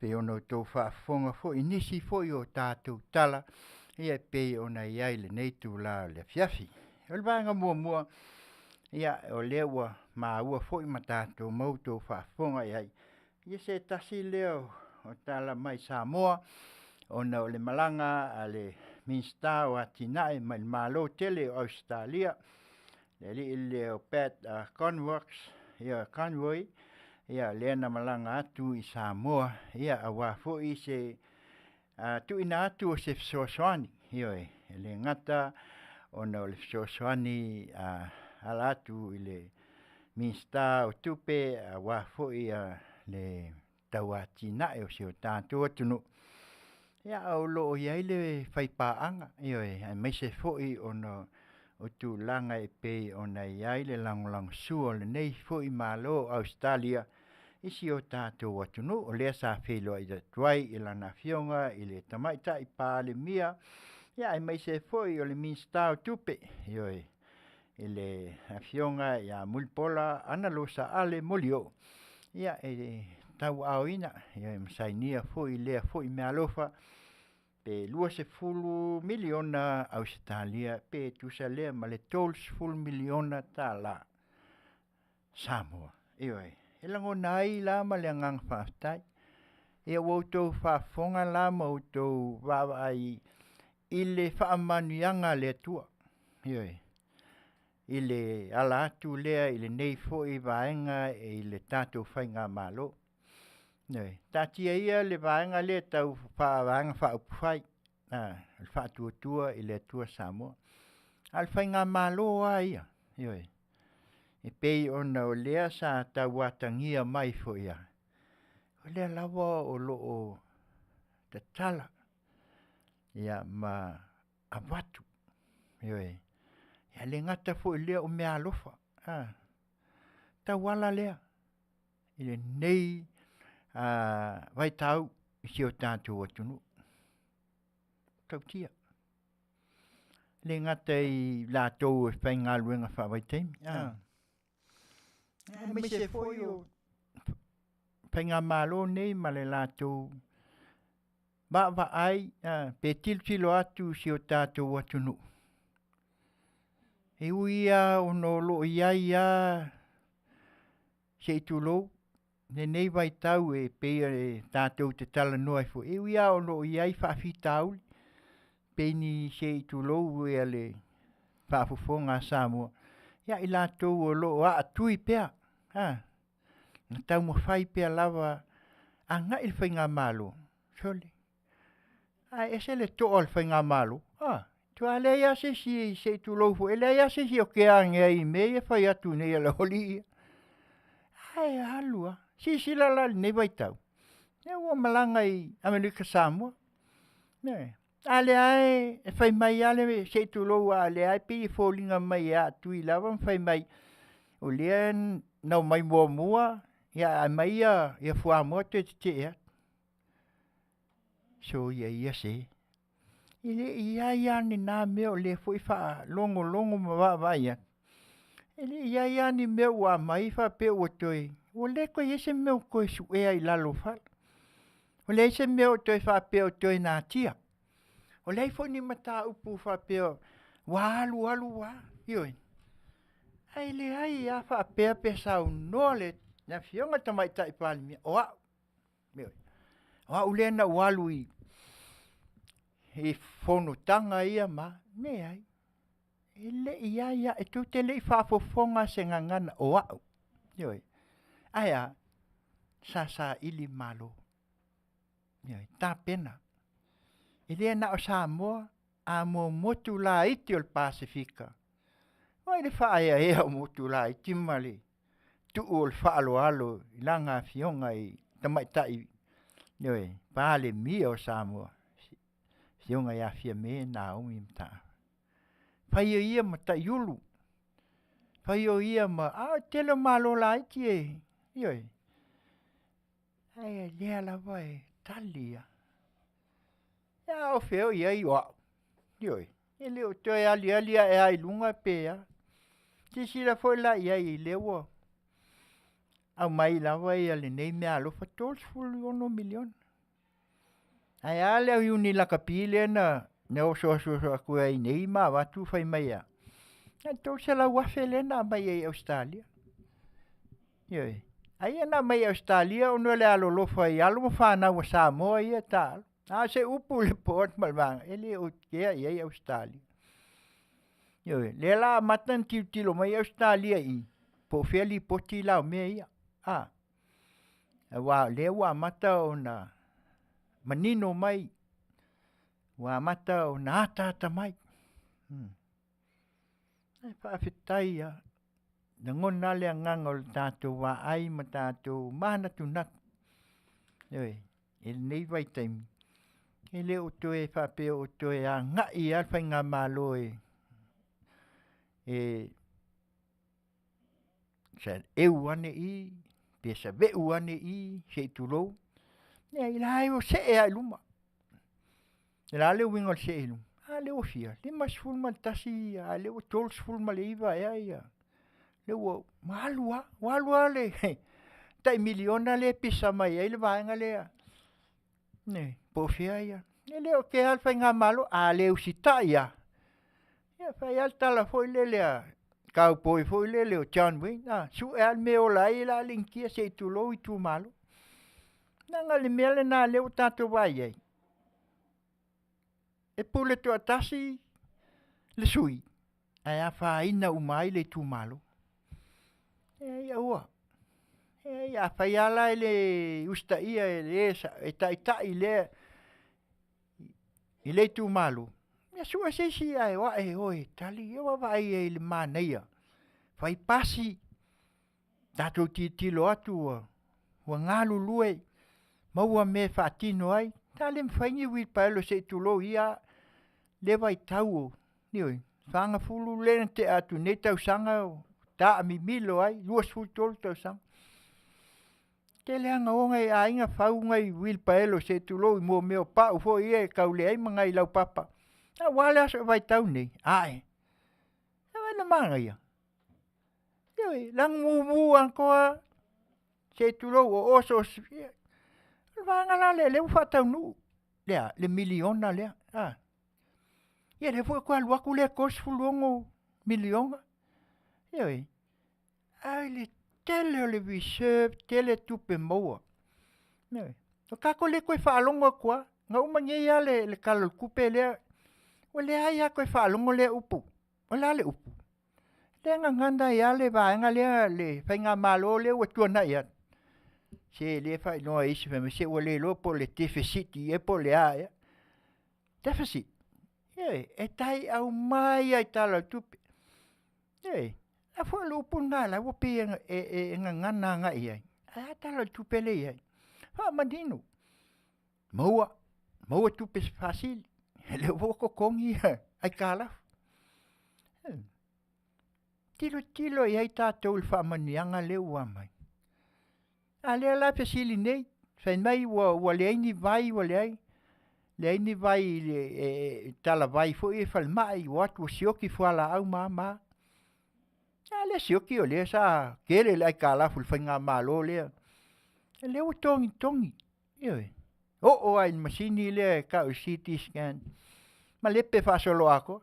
pe ono tō whaafonga fo, inisi fo i o tātou tala, ia pe ona iai le neitu la le Afiafi. O le vanga mua, ia o lewa maa ua fo i ma tātou mau tō whaafonga iai. Ia se tasi leo o tala mai Samoa, ona o le malanga a le minsta o atinae mai le malo tele o Australia, le li leo Pat Convox, ia Convoy, ia lena malanga atu i Samoa, ia awa fo i se tu ina atu o se Soifua, ia le ngata ona o le Soifua ala atu i le minsta o tupe awa fo i le tauatina o se o tātou atunu. Ia au loo iai le whaipaanga, ia mai se fo i ono o tu langa e pe ona iai le langolang sua le nei fo i malo Australia isi o tātou atunu o lea sa whiloa i da tuai i lana Afioga i le tamaita i pāle mia ia ai mai se fo i o le minsta o tupe i le Afioga i a mulpola ana lo sa ale molio ia e tau auina ia masainia fo i lea fo i mea alofa pe lua se fulu miliona Australia pe tusa lea ma le tols fulu miliona ta la Samoa. E lango nai la ma le ngang whaftai. E wautou whafonga la ma wautou wawa ai i le whaamanuianga le tua. I le ala atu lea i le nei fo i vaenga i le tātou whainga malo. Tatia ia le vaenga le tau whaavaenga whaupwhai. Le whaatuatua i le tua Samoa. Al whainga malo a ia. E pei ona o lea sa tau watangia mai fo ia. O lea lawa o loo te tala. Ia ma awatu. Ia le ngata fo i lea o mea alofa. Tau wala lea. I le nei vai tau i si o tātou atunu. Tau tia. Le ngata i la tau e whainga luenga whawaitem. Me se foi o whainga malo nei ma le la tau wa ai pe tilo atu si o tātou atunu. E uia o no lo ia se tulo ne nei vai tau e pe tātou te tala noa fo. E uia o lo ia i whaafi tauli. Pe ni se tulo e le Faafofoga'aga Samoa. Ia i lātou o lo a tui pea. Na tau mo whai pea lava a nga il whainga malo. Sole. E se le toa il whainga malo. Tu a le ia se si tulo fo. E le ia se si o ke ange i me e whai atu nei ala holi. Ai halua. Si lala nei vai tau. E ua malanga i Amerika Samoa. Ale ai e fai mai ale se tulo ale ai pi folinga mai a tui lava fai mai o len no mai mua ya mai ya fua mo te ya so ia se ile ia ni na me o le foi fa longo ma va ya ile ia ni me wa mai fa pe o toi o le ko ese me ko su e ai la lo fa o le ese me o toi fa pe o toi na tia. O lei foi ni mata upu fa peo. Walu wa. Ai le ai a fa pe sau no le na fionga tamai tai palmi. Oa. Ule na walu i. E fono tanga ia ma. Me ai. Ele ia e tu te le Faafofoga'aga se ngangana. Oa. Ai a. Sa ili malo. Ta pena. Ele na o Samoa a mo motu la iti o Pasifika. O ele whaia o motu la iti mali. tu'u o le whaaloalo I langa Afioga I tamaitai Ioi, pale mia o Samoa Fionga I Afia me na umi mta Whaio ia ma ta iulu Whaio ia ma tele malo la iti e Ioi Ai lea lava e talia Ia o feo ia I wao Ioi Ele o toi ali e ai lunga pe ya Tisira foi la ia I lewa Au mai lava ia le nei mea alofa 12 milion Ai ale au iuni laka pile na Ne o so aku ai nei ma watu fai mai a Na tau se la wafe le na mai ai Australia Ioi Ai na mai Australia ono le alo lofa I alo mo whanau wa Samoa ia tal se upu le port malwanga Ele o kea ai Australia Ioi le la matan tilo mai Australia I Po feli poti lao mea ia Wa le wa mata o na manino mai wa mata o na tata mai Ai whaafetai ia na ngona le nganga o le tātou wa ai ma tātou mana tunak Ioi ele nei vai taimi ele o toe whape o toe a ngai alwhai ngā malo sa ane I pesa veu ane I se tulou Nea I lai o se ai luma La le winga o se e luma le o fia le mas fulma tasi le o tols fulma le iwa ia le o walua le tai miliona le pisa mai le vaenga le ne po fia ia le o ke alfa ngā malo le usita ia fai alta la foi le kau poi foi le o John Wayne su al me o lai la linkia se tulo I tu malo nanga le mele na le o tato vai ai e pule to atasi le sui ai a ina umai le tu malo ia ua ia fai ala le usta ia e tai le I le tu malo ia sua se si ai wa oi tali ia vai le manaia fai pasi tato tilo atu wa ngalu lue maua me fatino ai tale mfaingi wi paelo se tulo ia le vai tau nioi fanga fulu le te atu ne tau sanga ta mi milo ai luas fu tol tau sang ke le anga onga a inga fau ngai wil paelo se tulo mo meo pa u fo ia ka ule ai mangai lau papa wala so vai tau nei ai na manga ia nioi lang mu ankoa se tulo o oso vanga la le fa tau nu le miliona le ia le foi kwa waku le kos fulongo miliona ioi ai le television tele tupe moa ioi o kako le koe whaalongo kwa nga umange ia le kalo kupe le o le ai koe whaalongo le upu o le upu le nganganda ia le vaenga le whainga malo le ua tuana ia se le fai noa isi me se o le lo po le deficit e po le ia deficit e tai au mai ai tala tupe a fo lo punga la wo pe ngana nga ia a tala tupe le ia fa mandino moa tupe facil le wo ko kongi ai kala tilo ia ta tol fa manianga le wa mai ale la pesili nei fai mai wa le ni vai wa le ni vai tala vai fo e fal mai watu sioki fala au mama ale sioki o le sa kele la kala ful fanga malo le o tongi o ai masini le ka CT scan ma le pe fa solo ako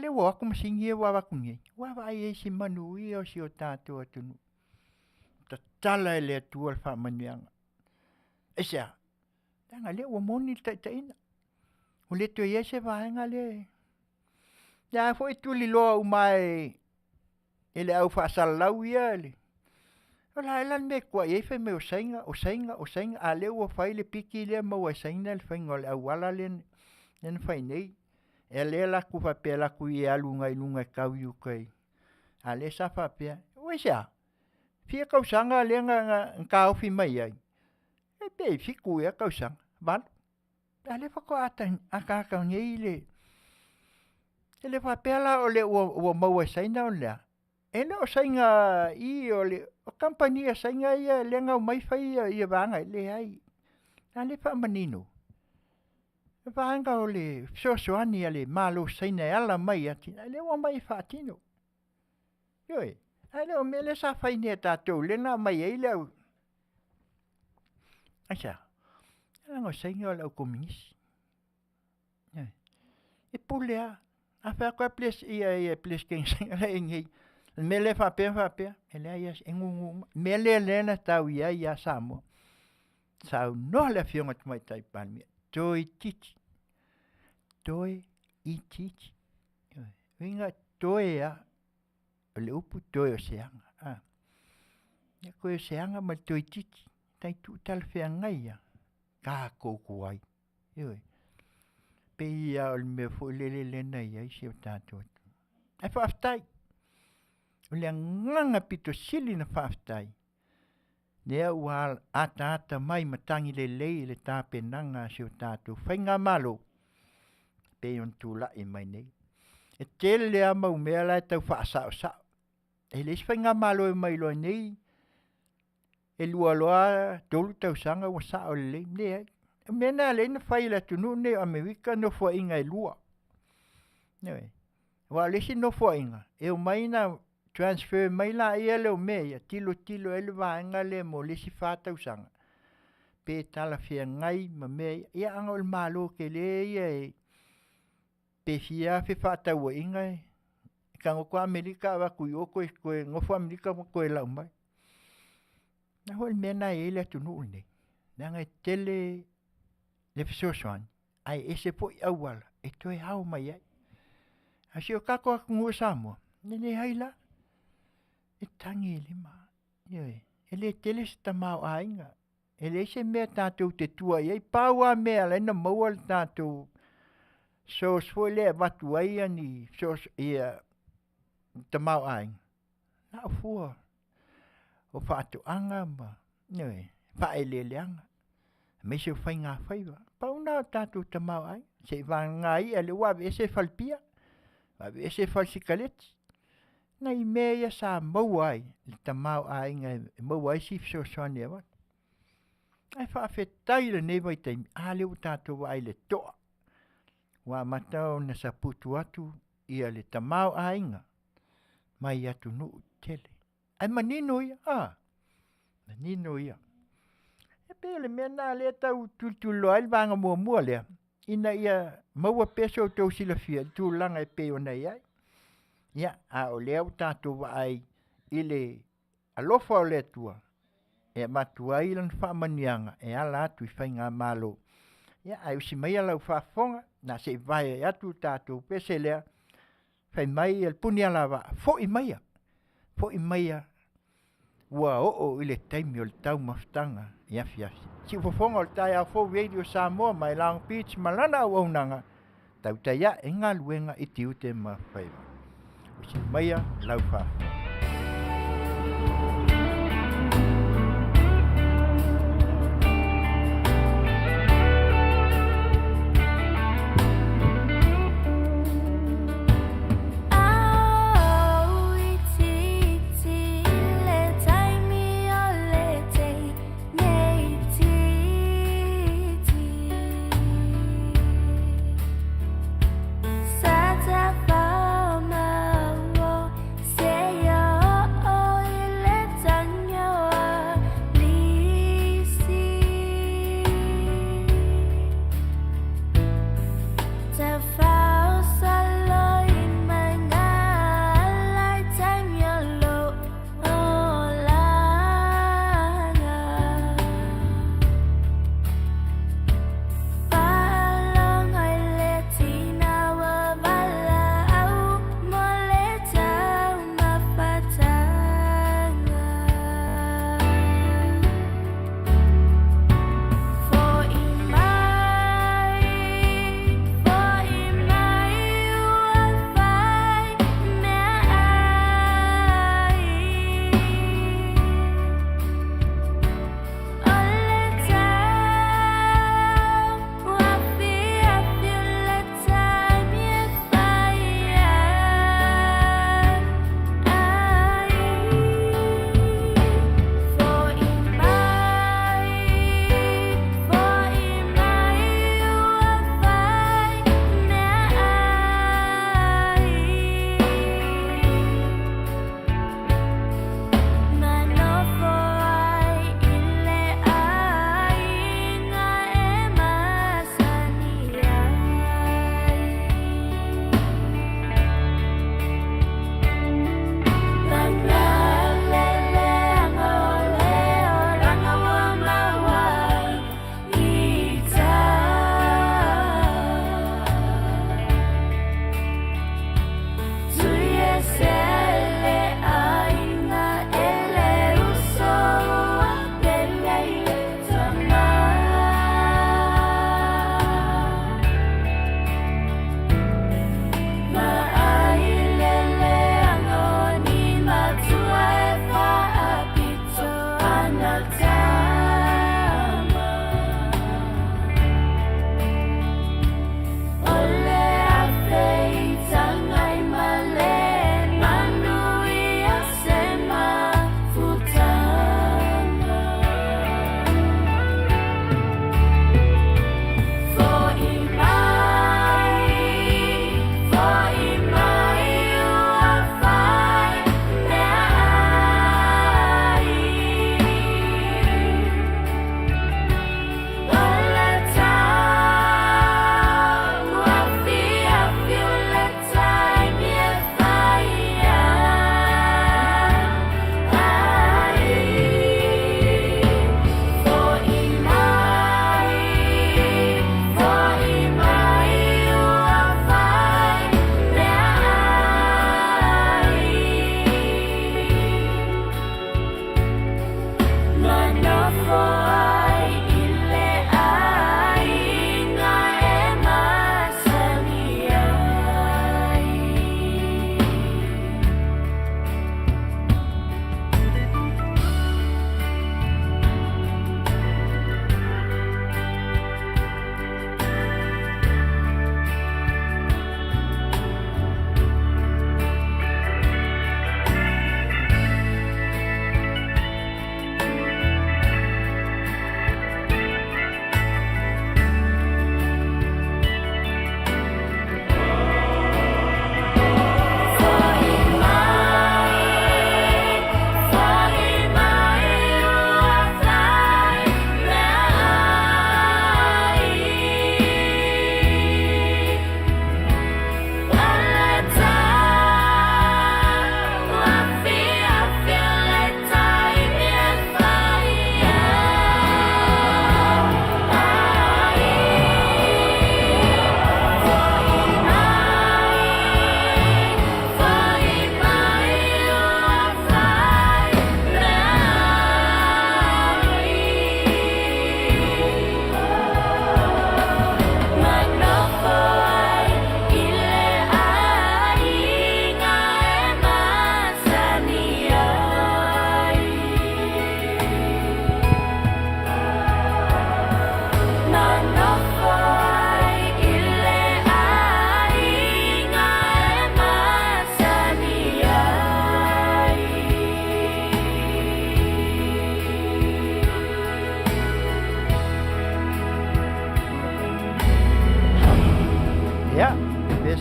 le wa ko masingi wa kungi wa vai si Manuia o si o tato atunu tala le tu alfa manianga esa tanga le o moni taina o le to yese vaenga le ya foi tu li lo mai ele au fa salau ia le ola ela me kwa e fe me o senga a le o fai le piki le mo o senga le fengo le wala le nen fai nei ele la ku fa pela ku ia lunga kau yu kai ale sa fa pe o esa Fia kausanga lenga ngau fi mai ai. E pe fiku ya kausanga. Val. Ale fa ko aka ngile. Ele fa pela ole o mau saina ole. Ele o sainga I ole o kampania sainga ia lenga mai fai ia vanga le ai. Ale fa manino. Vanga ole soani ale malo saina ala mai ati. Ale o mai fa tino. Yoi. Ale o mele sa fai ne tatou lenga mai ai le. Asa. Ngo sainga ole o komingisi. E pulea. A fa ko ples ia ples king sainga ngi. Mele fa pe. Ele ia engungu. Mele lena tau ia Samoa. Sau no le Afioga mai tai pan. Toi titi. Toi I titi. Winga toi a. Le upu toi o seanga. Ya ko o seanga ma toi titi. Tai tu tal fea ngai a. Ka koko ai. Yoi. Pe ia o me fo lele na ia se o tatou. Ai faaftai. O le nganga pito sili na faaftai. Nea ua ata mai matangi le tāpenanga se o tatou. Whainga malo. Pe on tūla I mai nei. E tele le ama umea lai tau whaasao sao. E les whainga malo e mai loa nei. E lua loa tolu tau sanga wa sao le nei. E mena le na whai la tunu nei Amerika no fua inga e lua. Nei. Wa lesi no fua inga. E o mai na transfer mai la ia le o mea. Tilo ele vaenga le mo lesi whātau sanga. Pe tala fia ngai ma mea. Ia anga o le malo ke le ia e. Pe fia fe whātau wa inga e. Kango ko Amerika wa kui o koe ngofu Amerika wa koe lau mai. Na hoi mena e le tunu nei. Nanga tele le fisosoani. Ai ese po I awala. E toi hao mai ai. Asi o kako aku ngua Samoa. Nene haila. E tangi ele ma. Yoi. Ele tele se tamau a inga. Ele se mea tātou te tua iai. Pāua mea la ina maua le tātou. Soifua le watu ai ani. Ia tamau a inga. Na o fua. O whaatu anga ma. Yoi. Whaeleleanga. Me se whai ngā Faiva. Pauna o tātou tamau ai. Se wanga I ale wawe ese falpia. Wawe ese falsikaleti. Nai mea sa maua ai. Le tamau ai ngai maua ai si fisosoani awa. Ai whaafetai le nei vai taimi. Ale o tātou ai le toa. Wa matau na sa putu atu. Ia le tamau ai nga. Mai atu nuu tele. Ai manino ia. Manino ia. E pele mena le tau tultulo ai vanga mua lea. Ina ia maua peso tau sila fia. Tūlanga e peo nei ai. Ia, a o lea o tātou wa ai ile alofa o lea tua. E matua I lan whaamanianga. E ala atu I whainga malo. Ia, ai usi mai alau whaafonga. Na se vai atu tātou pese lea. Whai mai el puni alawa. Fo I maia. Fo I maia. Ua o ile taimi o le tau mafutanga. I Afiafi. Si Fofoga o le tai a fo radio Samoa mai Long Beach malana au aunanga. Tautai a e Galuega I Tiute ma Faiva. Usi maia lau whaafonga. Sata fama wo se ya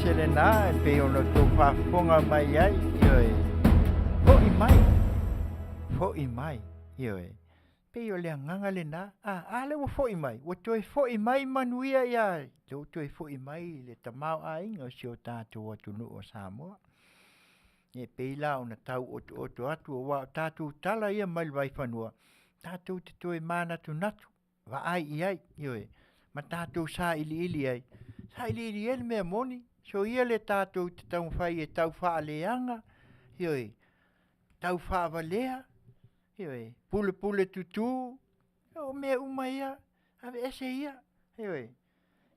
selena e pe ona tō whaafonga mai ai, Fo'i mai, pe o lea nganga le nā, ale wa fo'i mai, wa toi fo'i mai Manuia ia, toi fo'i mai le tamau a inga o si o tātou atunu o Samoa. E pe la ona tau oto atu o wa tātou tala ia mai vai whanua, tātou te toi mana tu natu, wa ai iai, ma tātou sa ili ai, sa ili ele mea moni, so ia le tātou te tau whai e tau wha leanga, tau wha walea, pule tutu, o mea umaia, ave ese ia,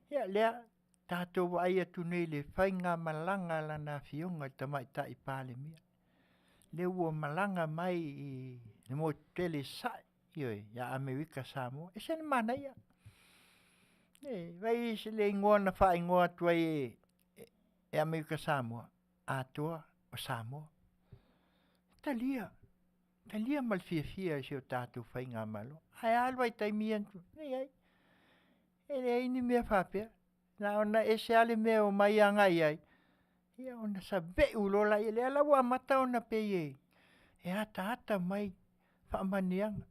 ia lea, tātou wa ai atu nei le whai ngā malanga lana Afioga tamai ta i pāle mia. Le ua malanga mai i le mo tele sai, ia Amerika Samoa, ese le mana ia. Vai se le ingoa na wha ingoa tua e Amerika Samoa, atoa o Samoa. Talia mal fia se o tātou whai ngā malo. Ai alwa i taimi antu, ini mea whapea. Na ona ese ale mea o mai anga iai. Ia ona sa veu lola i le ala wa mata ona pe ye. E hata mai whaamanianga.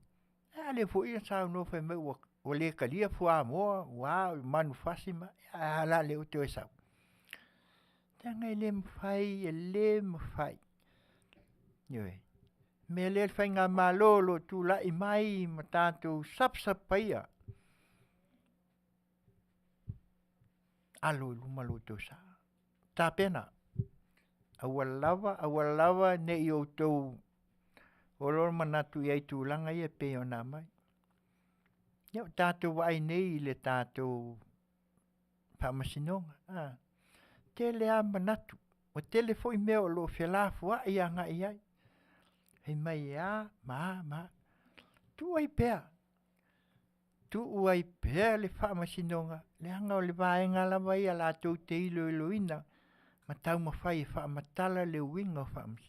Ale fo ia sa no whai meu o le kalia fua moa, manu fasima, ala le o te o sau. Tanga e le mwhai. Me le whai ngā malolo tu la i mai ma tātou sapsapaia. Alo lumalo to sa. Tā pena. Awalawa ne i o tau olor manatu iai tūlanga ia pe o nā mai. Ia tātou wai nei le tātou whamasinonga. Tele a manatu. O tele fo i mea o lo whelafua i anga iai. Hei mai ma. Tu ai pea. Tu uai pea le whamasinonga. Le anga o le vaenga lawa ia la tau te ilo ina. Ma tau mawhai e whaamatala le uinga o whamasinonga.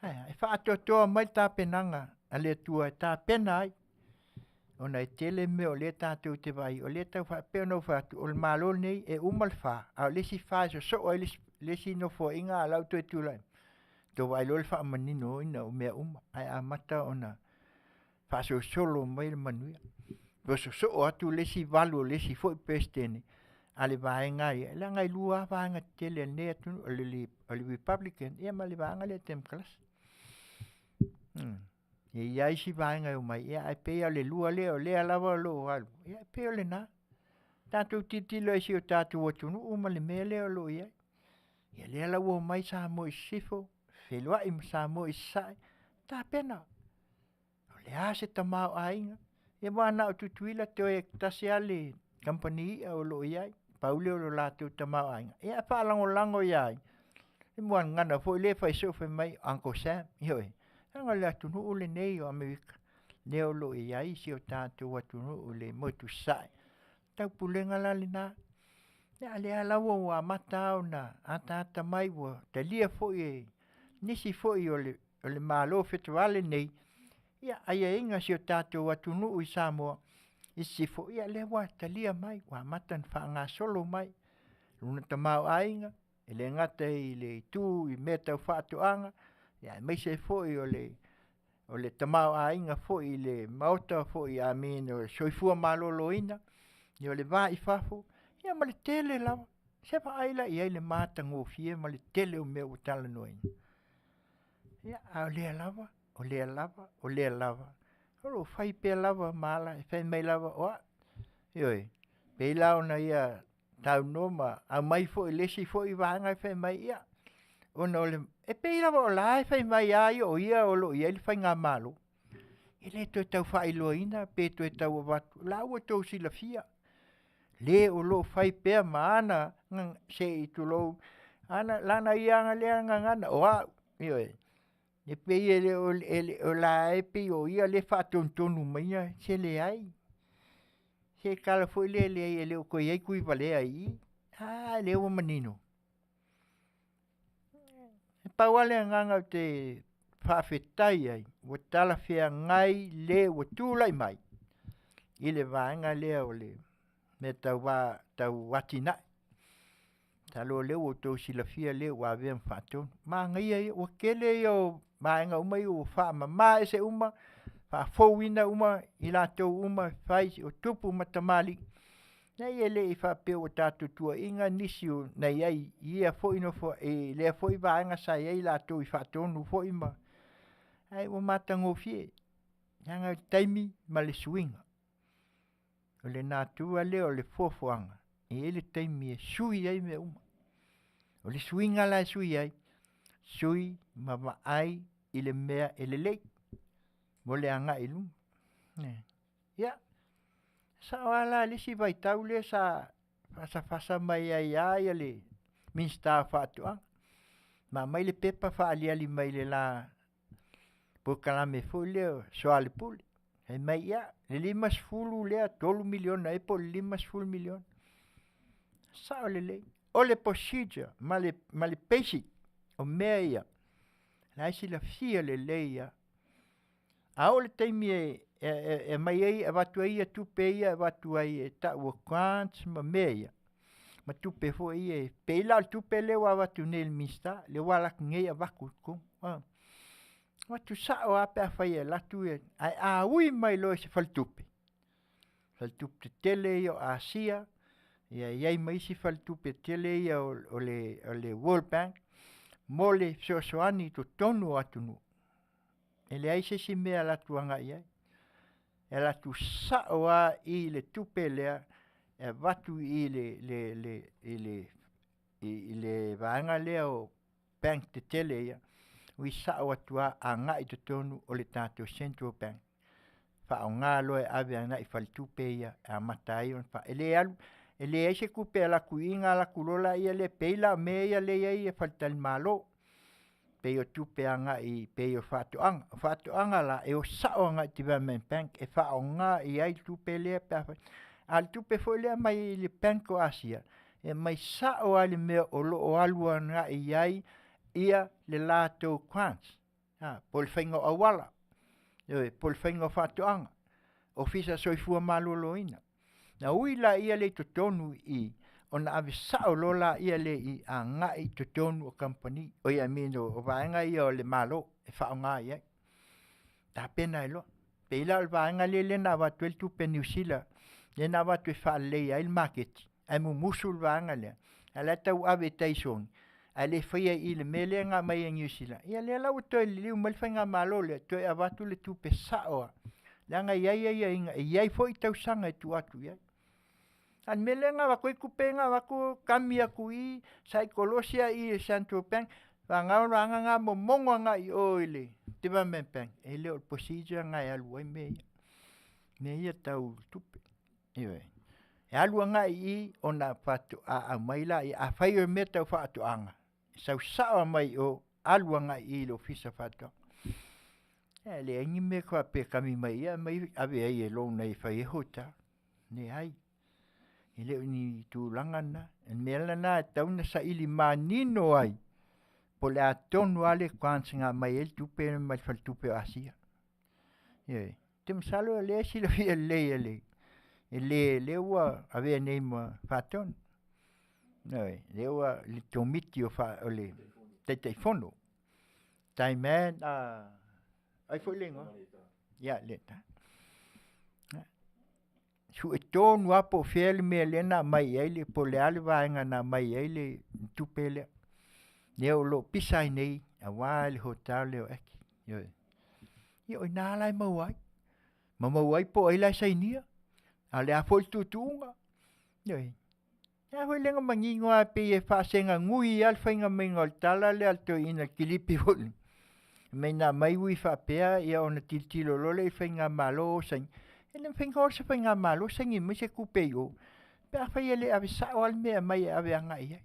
E whaatotoa mai tā penanga. A le tua tā pena ai. Ona e tele me o le tātou te vai. O le tau whapea no whatu. O le malo nei e umal wha. A lesi wha so o lesi no fo inga a lau toi tūlai. Tō vai lo le whaamanino ina o mea uma. Ai a mata ona wha solo mai le Manuia. So o atu lesi valu o lesi fo i pestene. A le vaenga ia. Le ngai lua vaenga tele ne atu o le Republican. Ia ma le vaenga le Democrats. E ia isi vaenga o mai. Ia ai pea le lua leo. Lea lava lo alu. Ia pea le na. Tātou titilo isi o tātou atunu. Uma le mea leo lo ia. Ia lea la o mai sa mo i sifo. Whelua i sa mo i sai. Tā pena. O le ase tamau ainga. Ia wana o tutuila te oe tasi ale company o lo iai. Paule o lo lātou tamau ainga. Ia whaalango iai. Ia muan ngana fo i le whai sofe mai Uncle Sam. Ioi. Anga le atunu o le nei o Amerika. Leo lo iai si o tātou atunu o le motu sai. Tau pulenga la le nā. Ia le alawa wa mata o na ata mai wa. Te lia fo i nisi fo i o le malo fetwale nei. Ia aia inga si o tātou atunu o i Samoa. Isi fo ia le wa talia mai. Wa matan wha ngā solo mai. Luna tamau ainga. Ele ngata i le tu i meta o whaatoanga. Ia mai se fo i o le tamau ainga fo i le mauta fo i amin o Soifua maloloina. Ia le va i fafo. Ia ma le tele lawa. Sepa aila ia le mata ngofie ma le tele o mea o tala noina. Ia o lea lava. O lea lava. Oro fai pe lava mala. E fai mai lava. Oa. Ioi. Pe lao na ia tau noma. A mai fo i lesi fo i vanga e fai mai ia. Ona ole. E pe lava o la e fai mai ai o ia o lo ia. Ili fai ngā malo. Ile to tau fai loina. Pe to tau o watu. La ua tau sila fia. Le o lo fai pe maana. Se i tu lo. Ana lana ianga lea ngana. Oa. Ioi. E pe ele o la e pe o ia le fa tontonu mai se le ai. Se kala foi le ele o ko ia kui vale ai. Le o manino. E pa wale nganga te whawhetai ai. O tala whea ngai le o tūlai mai. I le vāenga le o le. Me tau watina. talo leo o tō silafia leo wa vea mwhatonu. Mā ngai ai, o kele o maenga uma i o wha ma e se uma, wha fōwina uma, i lātou uma, whai o tupu matamali. Nei e le i wha peo o tātou tua inga nisi o nei ai, i ea fōi no fō, e lea fōi vaenga sai ai lātou i whatonu fōi ma. Ai o matango fie, hanga taimi ma le suinga. O le nātua leo le Fofogaga, e le taimi e sui ai me uma. O le suinga la sui ai, sui ma ai i le mea e le lei, mo le anga i luma. Ia, sa wala le si vai tau le sa fasa mai ai le minsta whātua. Ma mai le pepa whaaliali mai le la pokalame fo leo soale pule. Hei mai ia, le 5 lea 3 miliona, e po 5 miliona. Sa o le lei. O le procedure, ma le basic, o mea ia. La isi la fia le lei ia. A o le taimi e mai ei, e watu ai e tupe ia, e watu ai e ta ua kwants, ma mea ia. Ma tupe fo ia e peila al tupe leo a watu neil mista, le walak ngei a waku kong. Watu sa o ape a whai e latu e, ai a ui mai lo e se faltupe. Faltupe tele ia o Asia, ia iai mai si faltupe tele ia o le World Bank, mo le sosoani to tonu atunu. E le aise si mea latu anga iai. E latu sa o a i le tupe lea, e watu i le vaanga lea o bank te tele ia, ui sa o atua a ngai to tonu o le tātou Central Bank. Fa o ngā loe ave a ngai faltupe ia, a matai on fa. E le aise kupe a laku inga laku lola ia le peila me ia le ia faltali malo. Peo tupe a ngai, peo whātuanga. Whātuanga la e o sa o ngai Development Bank, e wha o ngā i ai tupe lea pe a whai. Al tupe fo lea mai le Bank o Asia, e mai sa o ale mea o lo o alua nga i ai, ia le lātou kwants. Pol whainga awala, pol whainga whātuanga, ofisa Soifua malolo ina. Na ui la ia le totonu i, o na ave sa o lola ia le i a ngai totonu o company, o ia mino o vaenga ia o le malo, e wha o ngā ia. Tā pena e lo. Peila o vaenga le na watu el tupe New Zealand, le na watu e wha le ia il market, ai mu musul vaenga lea. Ala tau ave taisoni. Ale fai i le mele nga mai a New Zealand. Ia le lau toi le liu malfai nga malo le, toi a watu le tupe saoa. Langa iai inga, iai fo i tau sanga e tu atu iai. An mele nga wako i kupe nga wako kami aku i, saikolosia i Central Bank, wa nga mo mongo nga i oile, Development Bank. E leo procedure nga e alu ai mea. Mea tau tupe. Iwe. E alu nga i o na whatu a maila i a whai o mea tau whatu anga. Sau sawa mai o aluanga i lo fisa whātua. E le aingi me kua pe kami mai ia, mai ave ai e lo nei whai e hota. Ne ai. E leo ni tūlanga na. E mea na tauna sa ili manino ai. Po le atonu ale kwansinga mai el tupe mai whal tupe Asia. Ie. Te msalo le sila fia le ele. E le ua ave nei ma whātonu. Noi, lewa le tomiti o fa o le te fono. Tai man ai foi lengo. Ya leta. Su e tonu apo fiel me lena mai ele po le ale vaenga na mai ele tupele. Leo lo pisai nei a wale hotel leo eki. Yo na lai mawai. Mawai po ai lai sainia. Ale a foi tutunga. Yo. Ya foi lenga mangingo a pe e fasenga ngui al fainga menga tala le alto ina kilipi hol. Mena mai wi fa pea ia ona tiltilo lo le fainga malo sen. Ele fainga or se fainga malo sen i se kupe yo. Pe fa ele ave sa al me mai ave anga ia.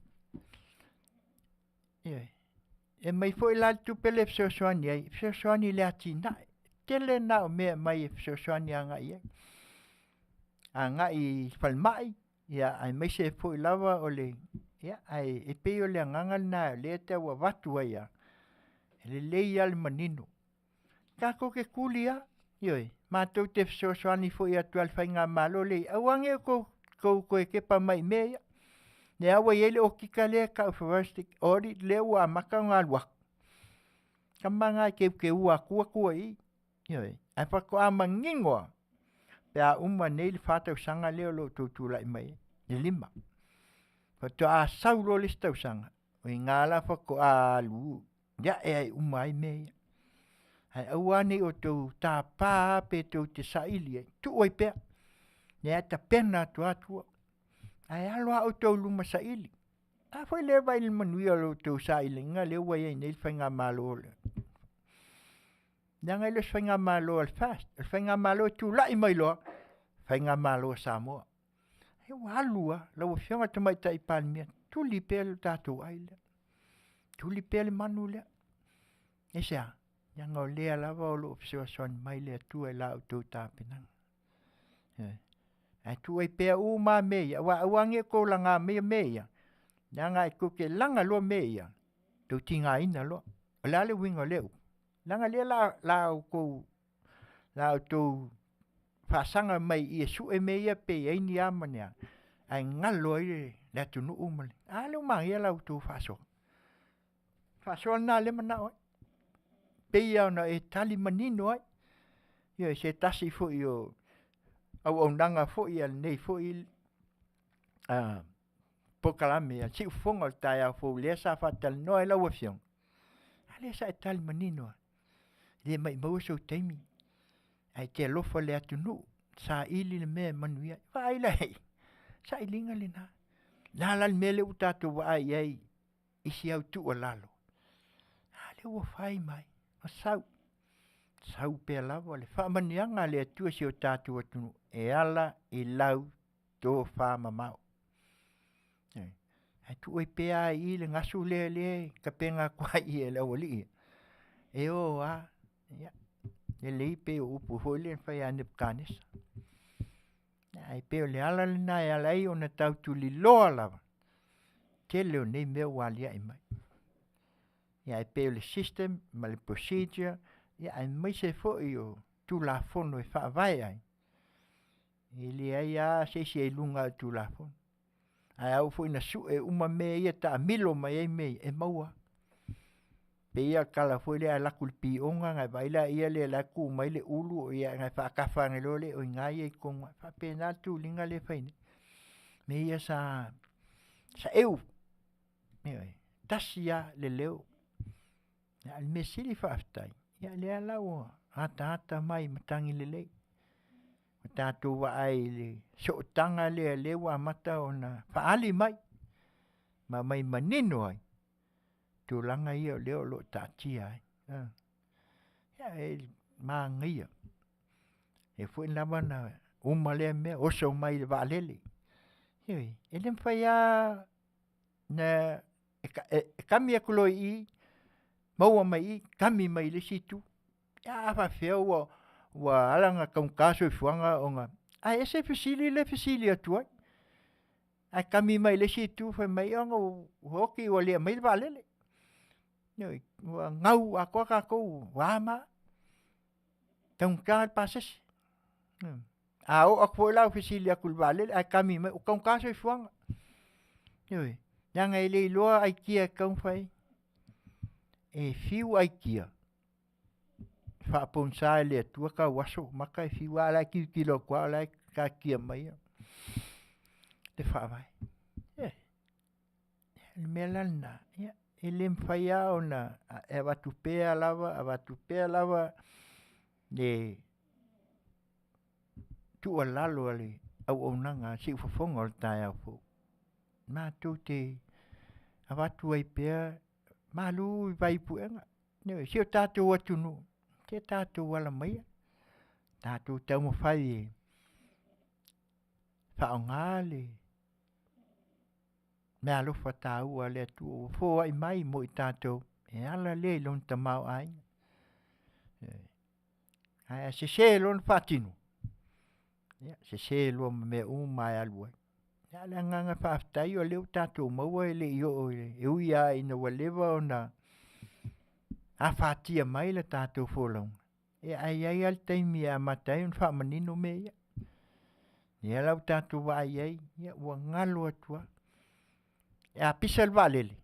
E mai foi la tu pele so soani le atina. Tele na me mai so soani anga ia. Anga i falmai. Ia ai mai se foi lava o le ia ai e pe o le nganga na le te wa watu ia le le al manino ka ko ke kulia yoi ma to te so soani foi a 12 fainga malo le awange ko ke pa mai me Ne awa yele o kika lea ka uwhawastik ori lea ua maka ngā luak. Kamanga ke ua kua I. Ioi, ai whako a mangingoa. Pea uma nei le whātau sanga leo lo tūtūlai mai. Ni lima. Whato a saulo le stau sanga. O I ngāla whako a lu. Ia e ai uma ai mea. Ai auane o tau tā pā pe tau te saili ai. Tu oi pea. Ne ata pena tu atua. Ai aloa o tau luma saili. A foi le vai le manuia lo tau saili. Nga leo wai ai nei whainga malo le. Nanga le whainga malo al fast. Le whainga malo tu lai mai loa. Whainga malo Samoa. He walua. Lau whionga tamai tai palmia. Tuli pea le tātou aile. Tuli pea le manu lea. E sea. Nanga o lea lava o lo fsewa son mai lea tu e la o tau tāpenanga. Ai tu e pea u ma mea. Wange ko langa mea. Nanga e kuke langa lo mea. Tau tinga ina lo. O lale winga leo. Langa lea la o kou. La o tau whasanga mai I e su e mea pe e ni amanea. Ai ngalo e lea tunu umale. A leo mangia la o tau whaso. Whaso na le mana oi. Peia ona e tali manino ai. Ia se tasi fo I o au nanga fo I al nei fo I pokalame al si ufonga al tai au fo lea sa fatal no e la wafiong. Ale sa e tali manino ai. Le mai mau so teimi. Ai te lofa le atunu. Sa ili le mea manuia. Vai lai. Sa ilinga le na. Nala le mele utato wa ai ai. Isi au tu o lalo. Ale ua fai mai. O sau. Sau pe lava le whaamanianga le atua si o tātou atunu. E ala I lau tō whaamamau. Ai tu oi pea I le ngasu le ka penga kwa I e lau ali. E o a. E lei pe o upu hoi whai ane pkanisa. Ai pe o le ala le na e ala I o na tau tuli loa lava. Te leo nei mea walia I mai. Ai pe o le system, ma le procedure, ai mai se fo I o tu la fono e whaavai ai. I le ai a se lunga tu la fono. Ai au fo ina su e uma mea ia ta milo mai ai mei e maua. Pe ia kala fo le ala kulpi onga ngai vaila ia le la ku mai le ulu o ia ngai whaakafa ngai lole o ngai e konga. Whapena tu linga le whaine. Me ia sa eu. Tasia le leo. Ia le mesili whaaftai. Ia le ala o hata mai matangi le lei. Tātou wa ai le sootanga le wa mata o na whaali mai. Ma mai manino ai. Tūlanga ia leo lo tātia ai. Ia e maa ngia. E fui nama na umale mea oso mai le waalele. Ioi, e le mwhaia na e kami akuloi I, maua mai I, kami mai le situ. Ia awa whiau wa alanga kaunkaso I fuanga o nga. Ai ese fisili atu ai. Ai kami mai le situ whai mai anga hoki o lea mai le waalele. Ioi, wa ngau a koa kako wama. Kaunkaa pasesi. A o akwa lau fisili akul waalele, ai kami mai, o kaunkaso I fuanga. Ioi, nanga I le iloa ai kia kaunwhai. E fiu ai kia. Whaaponsa le atua ka waso, maka e fiu ala kilo kwa ala ka kia mai. Le whaavai. Le melana, e le mwhaia o na e watupea lava le tua lalo ali au nanga si ufafonga o tai au fo. Ma tau te awatu ai pea malu I vai puenga. Si o tātou atunu. Te tātou wala mai. Tātou tau mawhai whaonga le. Mea alofa tāua le atu. Fo ai mai mo I tātou. E ala le lon tamau ai. Ai se lon whatinu. Se lon me mai aluai. Ia le nganga whaaftai o leo tātou maua le I o e uia ina walewa o na a whaatia mai le tātou wholong. E ai al taimi a matai un whaamanino me ia. Ia lau tātou wa ai. Ia ua ngalo atua. a pisa le valele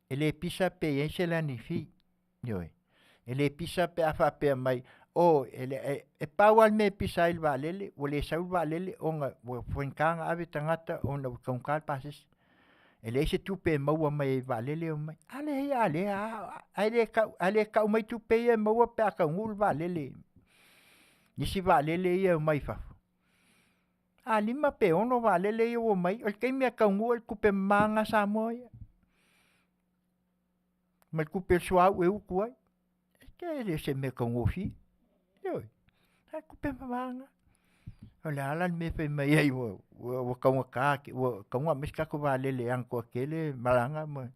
e le pisa pe e se la ni fi yoi e le pisa pe a fa pe mai o e pawal me pisa il valele o le sa valele onga o fonkanga ave tangata ona konkal pasis e le se tupe maua mai valele o mai ale ka mai tupe e maua pe ka ngul valele nisi valele ia mai fa a lima pe ono valele ia o mai o ke me ka ngul kupe manga Samoa mal kupe swa e u kuai ke le se me ka ngofi yo ha kupe manga ole ala me pe mai ai o ka ke o ka ngwa miska ko valele an ko kele malanga mo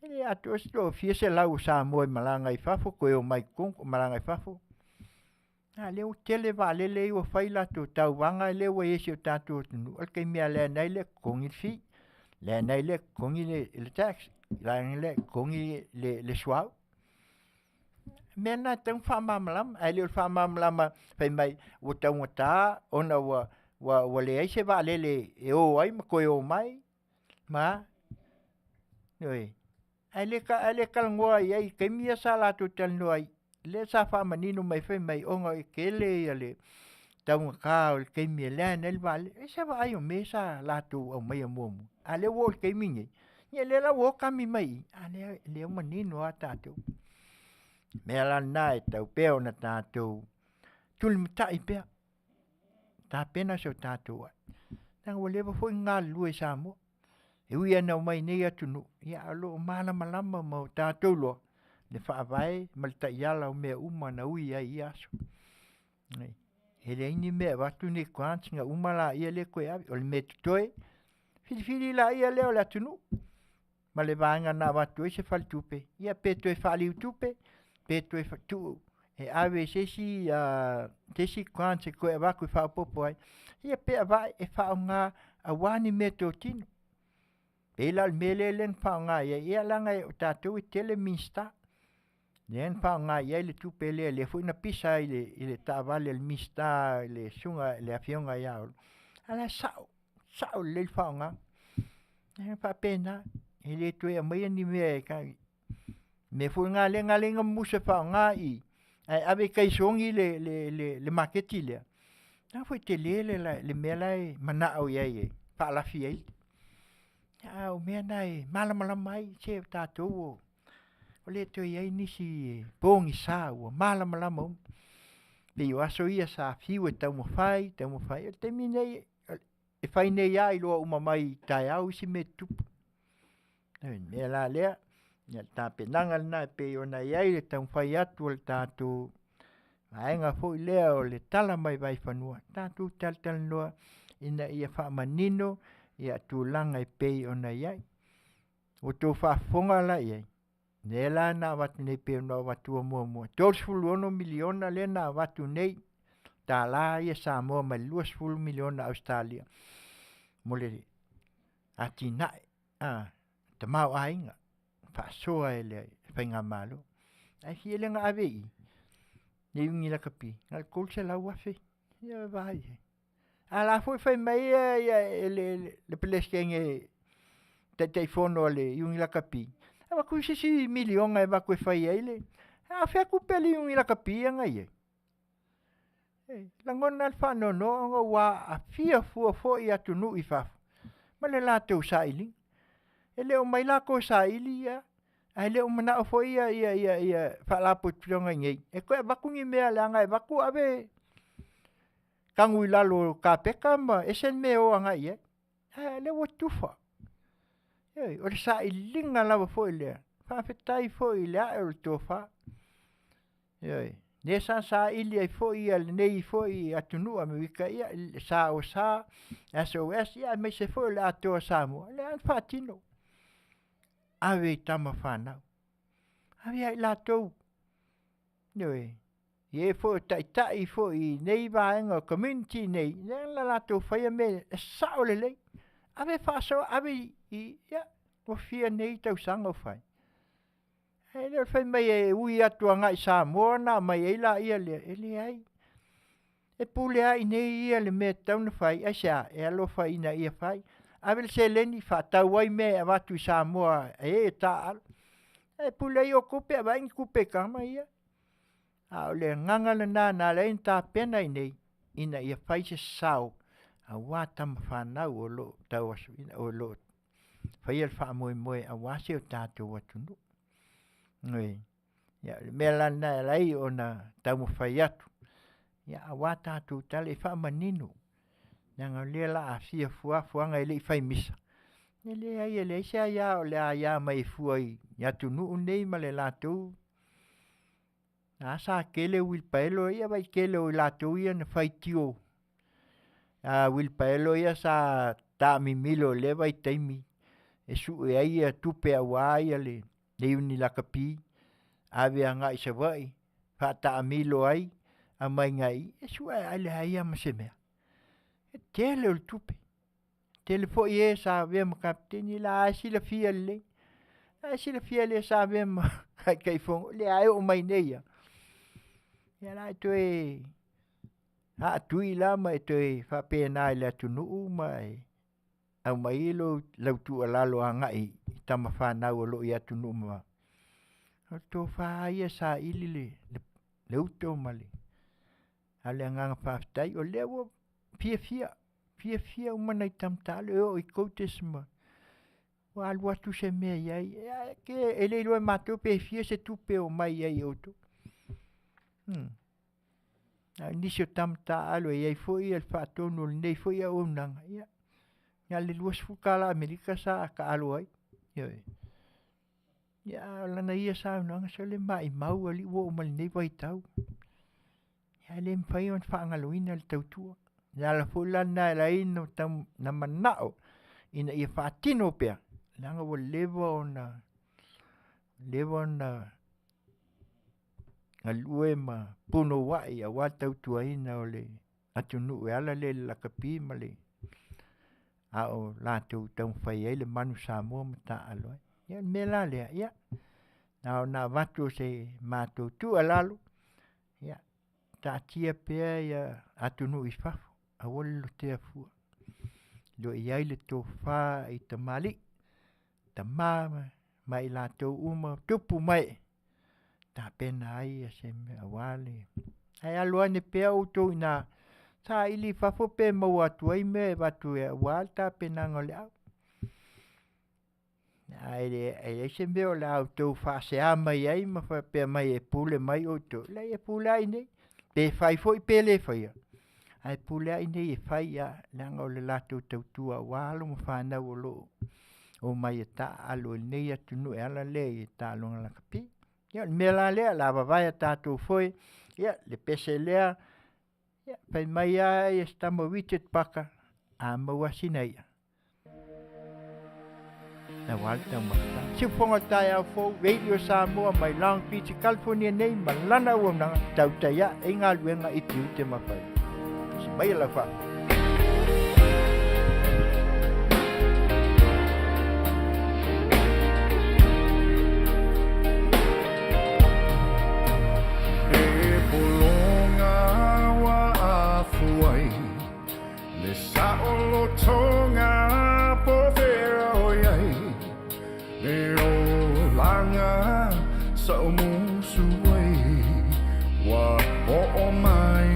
ele atu sto fiese la u Samoa malanga I fafo ko o mai kon malanga I fafo le o tele valele o faila to tau wanga le o ese o tatu no al ke me le nei le kongi fi le nei le kongi le tax la le kongi le swau mena tang fa mamlam ai le fa mamlam pe mai o tau ta ona wa le ese valele e o ai ko o mai ma noi ai le kal ngoi ai ke mi sala to tel noi le sa fa manino mai fe mai onga ke le ale tau ka ke mi le nel vale e se va ai o mesa la tu o mai mo ale wo ke mi ni le la wo ka mi mai ale le manino ata tu me la nai tau pe ona ta tu tul mta I pe ta pena so ta tu tang wo le fo ngal lu sa mo e ui ana mai nei atu no ia alo mana malama mo ta tu lo le fa vai mal ta yala o me uma na ui ai aso nei ele ini me va tu ni kwantinga uma la ia le ko ia o le me toi fili la ia le o la tu no ma le vanga na va tu se fal tupe ia pe toi fali tupe pe toi fa tu e ave se si te si kwante ko e va ku fa popo ai ia pe va e fa nga a wani me to tino Ela melelen fa nga ia langa o tatu tele mista nen fa nga ia le tu pele le fu na pisa ile ta vale el mista le sunga le Afioga ia ala sao le fa nga ne fa pena ile tu e mai ni me ka me fu nga le musa fa nga I ave kai songi le maketile na fu tele le melai mana o ia fa la fiel o mea nai malamala mai se tātou o le toi ai nisi pongi sā ua malamala mau le o aso ia sa fiu e tau mawhai o te minei e whai nei ai loa uma mai tai au isi me tupu mea la lea tā penanga na pe o nei ai le tau whai atu o le tātou ainga fo I lea o le tala mai vai whanua tātou tal noa ina ia wha manino ia tūlanga I pei o nei ai. O tō whaafonga la iai. Ne la nā watu nei peo nā watu o mua. 12 miliona le nā watu nei. Tā la ia Samoa mai 2 miliona Australia. Mole ati nai. Ta mau ainga. Whaasoa e le whainga malo. Ai hi ele ngā avei. Ne ungi la kapi. Ngal kolse la wafe. Ia vai. Ala foi mai le peleskenge te telefono le yung la kapi. Aba ku si milion ai ba ku fai ele. A fe ku peli yung la kapi nga ye. Langon al fa no wa Afiafi fo ia tunu ifa. Ma le la tu sa ili. Ele o mai la ko sa ili ya. Ai le o mana fo ia fa la pu nga ngai. E ko ba ku ngi me la ngai ba ku ave Kangui lalo ka peka ma esen me o anga ie. Le wo tufa. O le sa I linga lava fo ile. Fa fetai fo ile a o tufa. Ne sa ili ai fo ia le nei fo I atunu a me wika ia sa o sa SOS ia me se fo le ato Samoa. Le an fatino. Ave tama whanau. Ave ai latou. Ye fo tai fo I nei vaenga community nei la la to fai me sa o le ave fa so ave I ya o fia nei tau sanga fai le fai mai e ui atu anga I Samoa na mai e la ia le ai e pule ai nei ia le me tau na fai a sa e alo fai na ia fai Avel se leni whatau ai me a watu Samoa e taal. E pulei o kupe a waingi kupe kama ia. A o le ngangala na lein ta pena nei. Ina ia whaise sao. A wata mawhanau o lo tau asu ina o lo. Whaiel wha moe a wase o tātou watunu. Ngoi. Ia me lana lai o na tau mawhai atu. Ia a wata tu tale e wha manino. Nanga le la Afiafi fuanga ele fai misa. Ele ai ele se ia o le ia mai fuai. Ya tu nu nei ma le latu. Asa kele wil paelo ia vai kele o latu ia na fai tio. Wil paelo ia sa ta mi milo le vai taimi. E su e ai tupe a wai ale. Le uni la kapi. Ave anga isa vai. Fa ta milo ai. A mai ngai. E su ai le ai ama se mea. Tele o tupe. Tele fo ie sa vema kapteni la asila fia le. Asila fia le sa vema kai fongo. Le ai o mai neia. Ia la to e ha tui la mai to e fa pena le tunu mai. Au mai lo tu ala lo anga i tama fa na o lo ia tunu ma. To fa ia sa ilile le uto mali. Ale nga fa tai o lewo Fia umana i tamtale o i koutesma. Wa alwa tu se mea iai. Ke ele loe mato pe fia se tupe o mai iai oto. Nisio tamtale o iai foi al fatonu nei foi a unanga. Ia le luas fukala Amerika sa ka alo ai. Ia lana ia sa unanga sa le mai mau ali wo umal nei vai tau. Ia le mwhai on whaangaloina le tautua. Ia la fulana la ino tam na manao ina ia fatino pea langa wo levo na alue ma puno wai a wata utuaina o le atunu e ala le la kapi ma le a o la tu tam fai ele manu Samoa mata alo ia me la le ia na watu se matu tu alalo ia ta tia pea ia atunu ifafu awolo te afua. Lo iai le tō whā i ta mali. Ta māma mai la tō uma tupu mai. Ta pena ai a se me awale. Ai alo ane pea o tō ina. Ta ili whafo pe mau atu ai me watu e awale ta pena ngole au. Ai se me o la au tō wha se a mai ai ma wha pe mai e pule mai o tō. Lai e pule ai nei. Pe whai fo i pele whaia. Ai pulea i nei e whai a langa o le lato tautua walo mo whanau o lo o mai e ta alo e nei atu nu e ala le e ta alonga la kapi. Ia, me la lea la wawai a tātou foi. Ia, le pese lea. Ia, pai mai a e stama witet paka a mawasina ia. Na walta mata. Sifonga tai au fo, Radio Samoa mai Long Beach, California nei malana o nanga Tautai ia e ngā luenga i Tiute mawhai. Mai la fa. E polonga wa afuai le saolo tonga po vera oiai le o langa sa o musuai wa o mai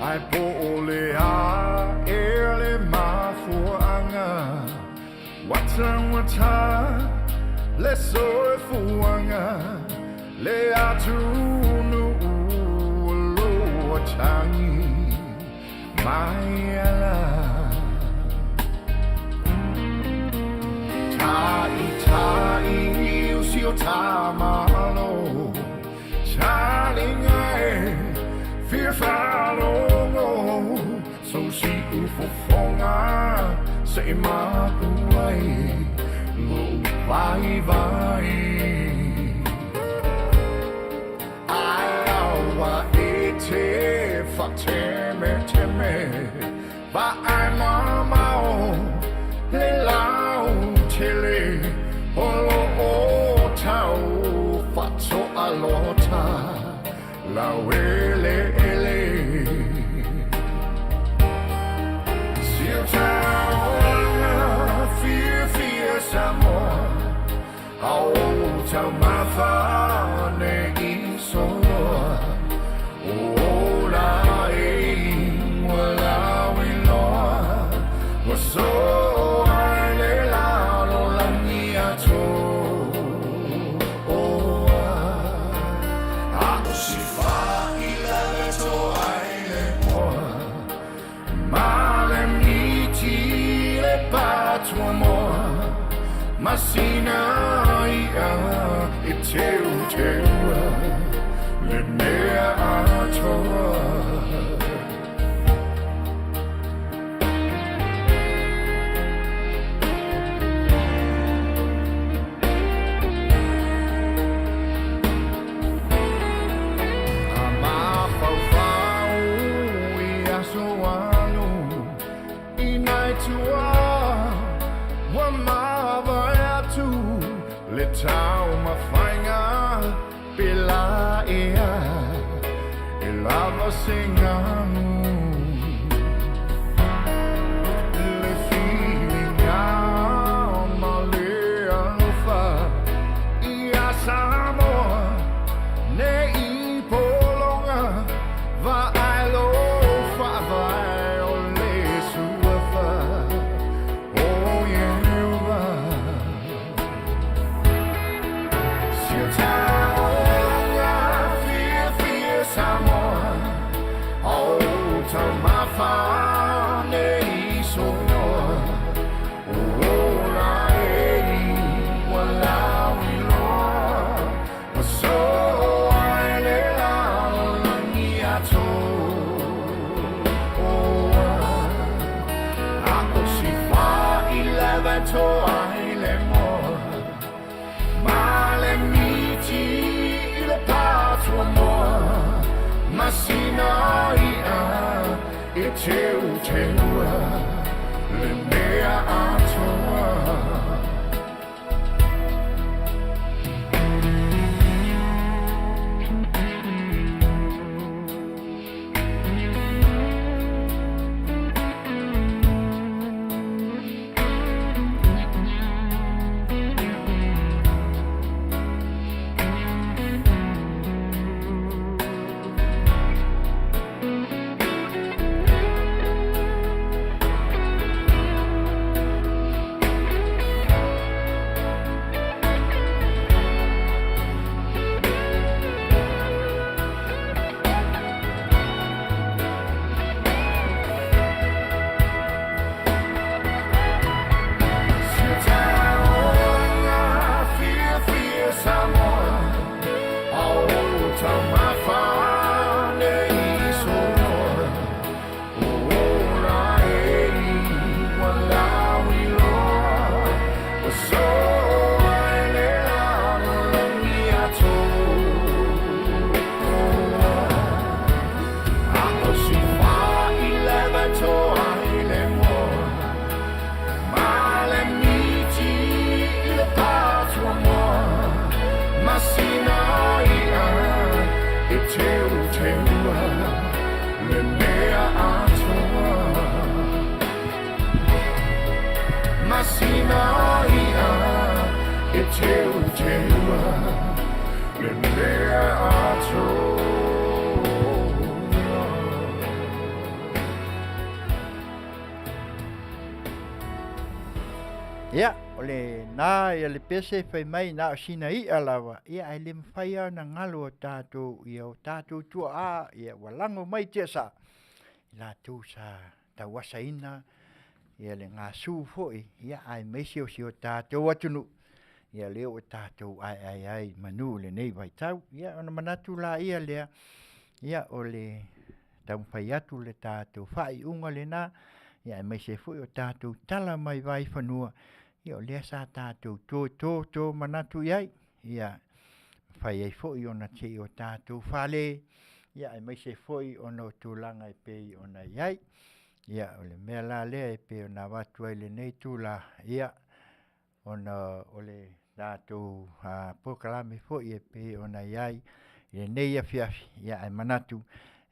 ai po ole a ele mafuanga wata le soifuanga le atunu lo tangi mai ala tai usio tamalo chalinga fear follow so si ufofonga say makuai lo Faiva awa ete fateme teme va amao le lau tele olo o tau fatso alota la wele ele to aile moa Male miti le patua moa Masina ia e teu teua Le mea atoa Le tau mawhainga pela ea E lava singanu Le whiwinga ma le alfa Ia Samoa Ne I polonga Va ailo whawai o le suafa Oh yeah Samoa, oh, Taulapapa, nei sonoa, oh, la walawi loa, so ai le langi ato, oh, ako si fa 11 to ai le moa, male miti le patua moa. Masina ia e teu teua le mea atoa Masina ia e teu teua le mea atoa Ia, ole nā ia le pese whai mai nā sina i alawa. Ia ai le mwhaia na ngalo o tātou ia o tātou tua a ia walango mai tia sa. Nā tū sa tau wasa ina ia le ngā sū foi. Ia ai meisi o si o tātou atunu. Ia leo o tātou ai manu le nei vai tau. Ia ona manatu la ia lea. Ia ole tau mwhai atu le tātou whai unga le nā. Ia meisi foi o tātou tala mai vai whanua. Ia o lea sa tātou tō manatu iai. Ia whai ei foi ona te o tātou whale. Ia ai meisi foi ono tūlanga e pei ona iai. Ia ole mea la lea e pe ona watu ai le nei tūla. Ia ona ole tātou pokalame foi e pe ona iai. Le nei Afiafi. Ia ai manatu.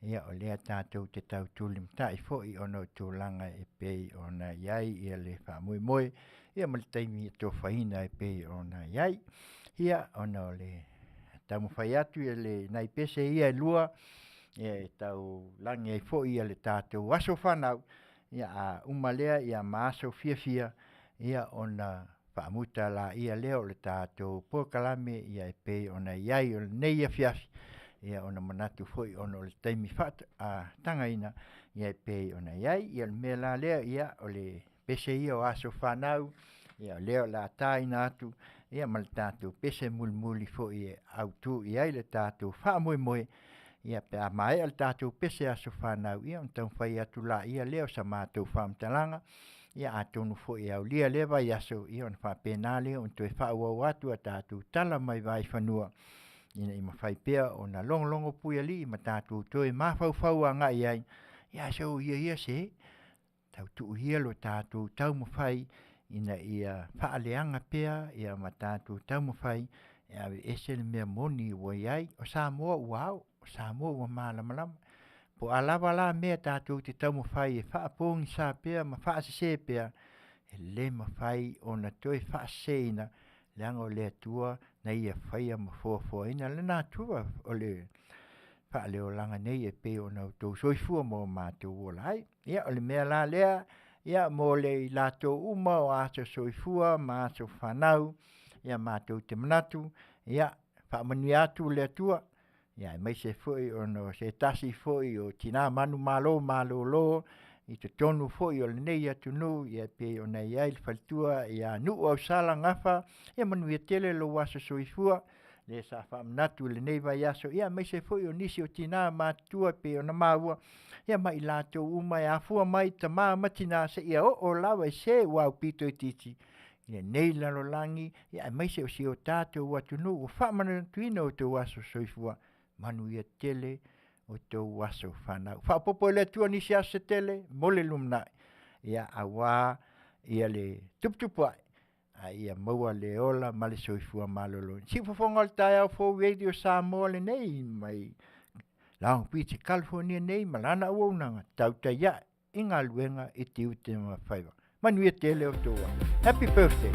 Ia o lea tātou te tau tūlim tai foi ono tūlanga e pei ona iai. Ia le whamui moe. Ia mali taimi e tō whaina e pei ona iai. Ia ona le tamu whai atu ia le nai pese ia e lua. Ia e tau langi ai foi ia le tātou aso whanau. Ia a umalea ia maaso fia. Ia ona whaamuta la ia leo le tātou pokalame ia e pei ona iai o nei Afiafi. ia ona manatu foi ona o le taimi fata a tangaina ia pe ona iai ia me la lea ia o le pese ia o aso whanau ia leo la taina atu ia ma le tātou pese muli foi e autu iai le tātou wha moe ia pe a mai al tātou pese aso whanau ia on tau whai atu la ia leo sa mātou whamtalanga ia atonu foi au lia lewa iaso ia on wha pena leo on tue wha ua atu a tātou tala mai vai whanua ina ima whai pea o na longo pui ali ma tātou toi mawhau a ngai ai ia so ia se tau tu hia lo tātou tau mo whai ina ia whaaleanga pea ia ma tātou tau mo whai ia ese le mea moni ua iai o Samoa uau o Samoa ua malamalama po alawa la mea tātou te tau mo whai e whaapongi sa pea ma whaasese pea e le ma whai o na toi whaaseina leanga o lea tua na ia whaia ma Fofogaina le nā tua o le whaale o langa nei e pe o nau tau Soifua mo mātou o lai ia o le mea la lea ia mo le lātou uma o aso Soifua ma aso whanau ia mātou te manatu ia whaamanuia atu lea tua ia mai se foi o no se tasi foi o tina manu malo lo i te tonu foi o le nei atu nu ia pe o nei ai le faltua ia nu au sala ngafa ia manuia tele lo aso Soifua le sa whaamnatu le nei vai aso ia mai se foi o nisi o tina matua pe o na maua ia mai lātou uma e afua mai ta matina se ia o lawa se wau pito i titi ia nei lalo langi ia mai se o si o tātou watu nu o whaamanatuina o tau aso Soifua Manuia tele o tau aso whanau whaapopo le tua nisi aso tele mole lumna ia awa ia le tuptupai ia maua le ola ma le Soifua malolo si fofonga o tai au fo radio Samoa le nei mai lao piti California nei malana uaunanga Tautai ia inga luenga i Tiute ma Faiva Manuia tele o toa happy birthday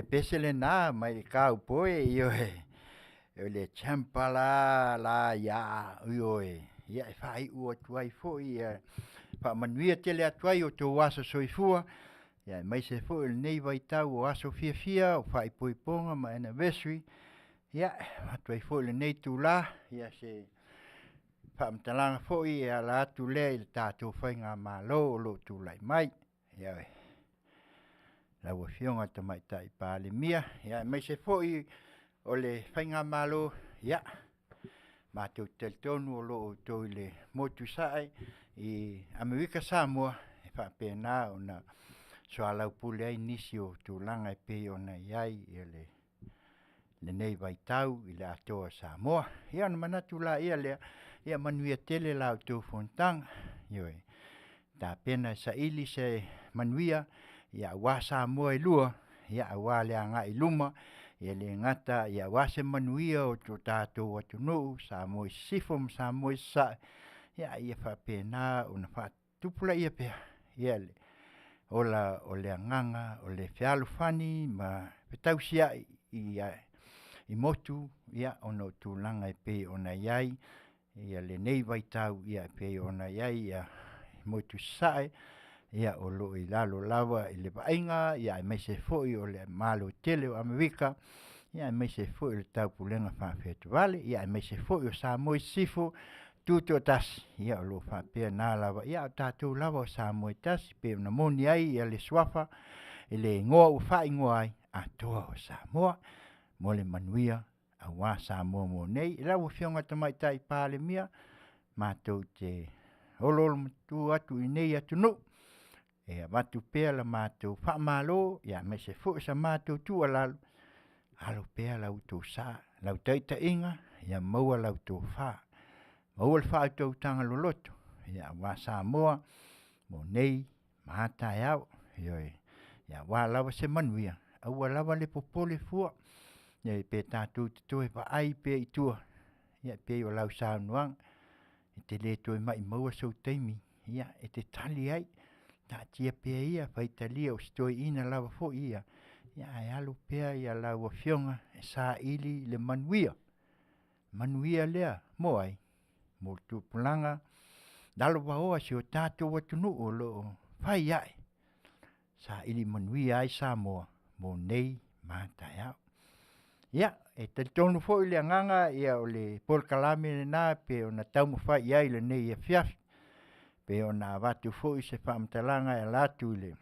pesele na mai kau poe io le champa la ya io ia fai u tuai foi fa manuia tele atuai o to aso soifua ia mai se foi nei vai tau o aso fia o fai poiponga ma anniversary ia atuai foi le nei tu la ia se fa mtalanga foi ia la tu le tatu fai nga malo lo tu lai mai ia la wo fionga te mai tai pa le mia ia mai se foi o le fai nga malo ia ma tu tel tonu lo to le motu sai i Amerika Samoa e fa pena ona so ala pule ai nisio tu langa pe ona iai le nei vai tau i le atoa Samoa ia na manatu la ia Manuia tele la tu fontang ioi ta pena sa ili se Manuia ia wa Samoa i lua ia wa le anga i luma ia le ngata ia wa se Manuia o tu tato wa tu no Samoa sifom Samoa sa ia fa pena una fa tupula ia pe ia le ola o le nganga o le fialu fani ma petau sia i motu ia ono tu langa pe ona iai ia le nei vai tau ia pe ona iai ia motu sai ia o lo i lalo lava i le vainga ia mai se foi o le malo tele o Amerika ia mai se foi le tau pulenga fa festival ia mai se foi o Samoa sifu tuto tas ia lo fa pe na lava ia tatu lava Samoa tas pe na moni ai ia le swafa ile ngo u fa ngo ai a to Samoa mo le Manuia a wa Samoa mo nei la wo fionga te mai tai pa le mia ma to te olol tu atu nei atu no e watu pe la ma to fa malo ia me se fu sa ma to tu ala alo pe la tu sa la taita inga ia mo la tu fa o le fa to tanga loloto ia wa Samoa mo nei mata ia wa la se Manuia a wa la le popole fu ia pe tatu tu e pa ai pe tu ia pe o la sa nuang te le to mai mo so temi ia e te tali ai ta tia pe ia fa italia o sto ina la fo ia ia alo pe ia la o fionga sa ili le Manuia lea mo ai mo tu planga dalo va o si o tato wa tunu o lo fai ai sa ili Manuia ai Samoa mo nei mata ia e te tonu fo ile nganga ia o le polkalame na pe ona tau mo fai ai le nei Afiafi pe ona watu fo i se whamtalanga e latu le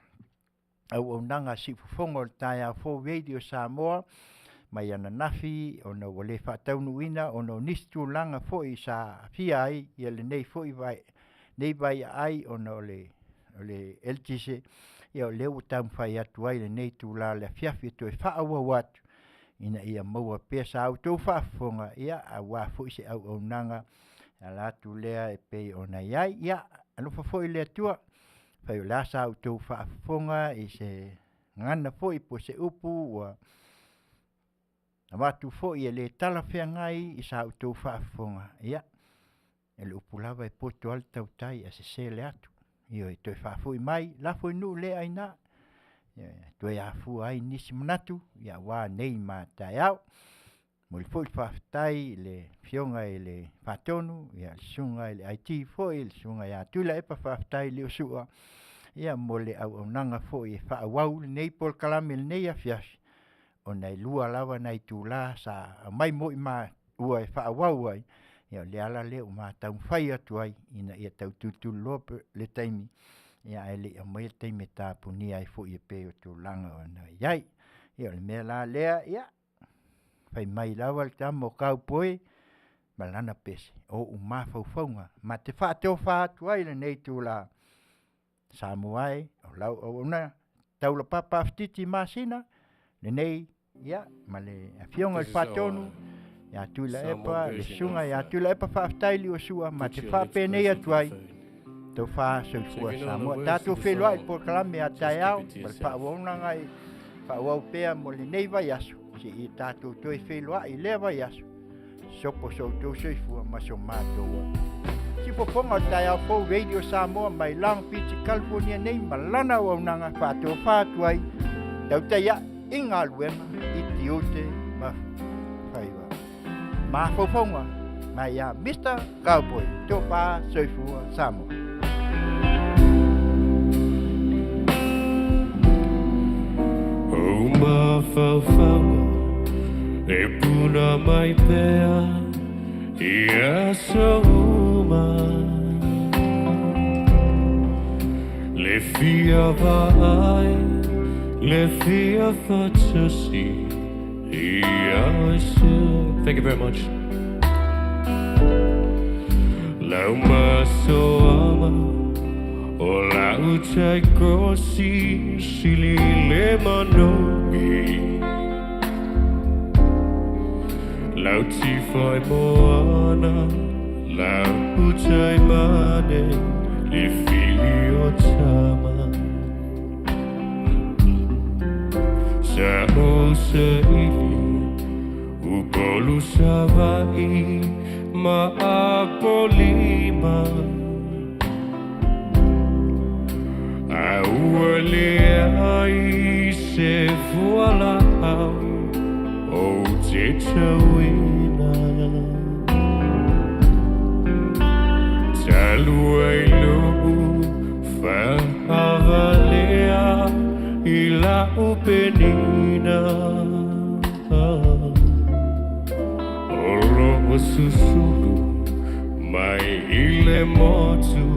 au onanga si fufonga o taia fo radio Samoa mai ana nafi ona wale whataunu ina ona nistu langa fo i sa fia ai ia le nei fo i nei vai ai ona o le LTC ia o leo tam fai atu ai le nei tu la le Afiafi to e whaawa watu ina ia maua pesa au tau whaafonga ia a wafu se au onanga a latu lea e pei ona iai ia alofa foi lea tua fai o lasa au tau whaafonga i se ngana foi po se upu wa a watu foi e le tala whea ngai i sa au tau whaafonga ia e le upu lava e poto al Tautai a se le atu io e toi whaafoi mai la foi nu lea aina toi afu ai nisi manatu ia wa nei ma tai au mo le foi whaftai le fionga i le whatonu ia le sunga i le IT foi le sunga ia tula epa whaftai le osua ia mo le au nanga foi e whaawau le nei pol kalame le nei Afiafi o nei lua lava nei tula sa mai mo i ma ua e whaawau ai ia le ala le o ma tau whai atu ai ina ia tau tutu lope le taimi ia ele a mai te meta puni ai fo i pe o tu langa ona iai ia le me la lea ia fai mai lava le tamo kau poe malana pese o ma faufaunga ma te fa te fa tu ai le nei tu la Samoa o lau o na Taulapapa Afutiti Masina le nei ia ma le Afioga le fatonu ia tu la epa le sunga ia tu la epa fa taili o sua ma te fa pe nei atu ai to fa Soifua Samoa tatu felo ai por kalame atai au pa wona ngai pa wa pe mo le nei vai asu si i tatu to felo ai le vai asu sopo so to Soifua ma so mato si fofonga tai au fo radio Samoa mai lang piti California nei malana wa nanga fa to fa tu ai Tautai inga luenga I Tiute ma Faiva. Ma Fofonga ma ia Mr. Cowboy topa Soifua Samoa. Uma Faufaga e puna mai pea ia sauma le fia vai le fia fatasi ia se. Thank you very much. Lauma so ama o lau tai kosi sili le manongi lau ti fai moana lau tai mane le fili o tama sa o sa ili upolu sa vai ma apolima Auele ai se voala au o te tauina Talu ai lohu whaavalea I la upenina Olo o susulu mai I le motu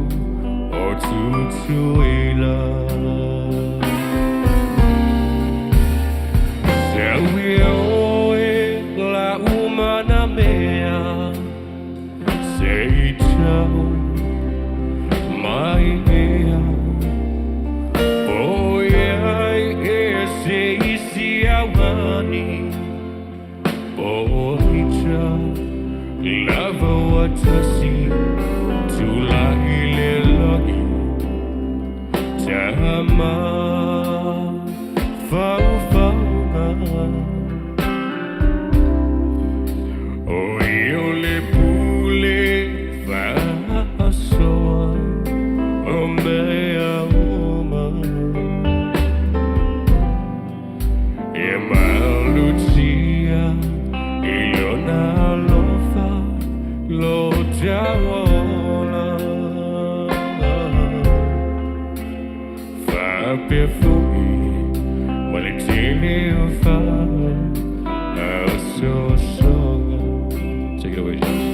o tutuila Sewi oe la umana mea Se I tau mai ea Oe ai e se I siawani O I tau lava watasi Tula ile lagi Tama Faafofoga'aga Oi ole pule Faasoa O mea uma E malutia Ilona lofa Lo jawola Afiafi, Malitini ufa, Afioga. Take it away, James.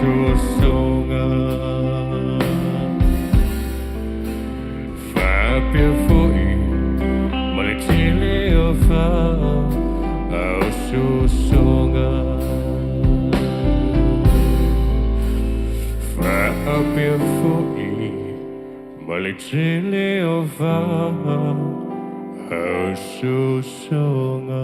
susonga Afiafi Maletile ofa Au susonga Afiafi Maletile ofa Au susonga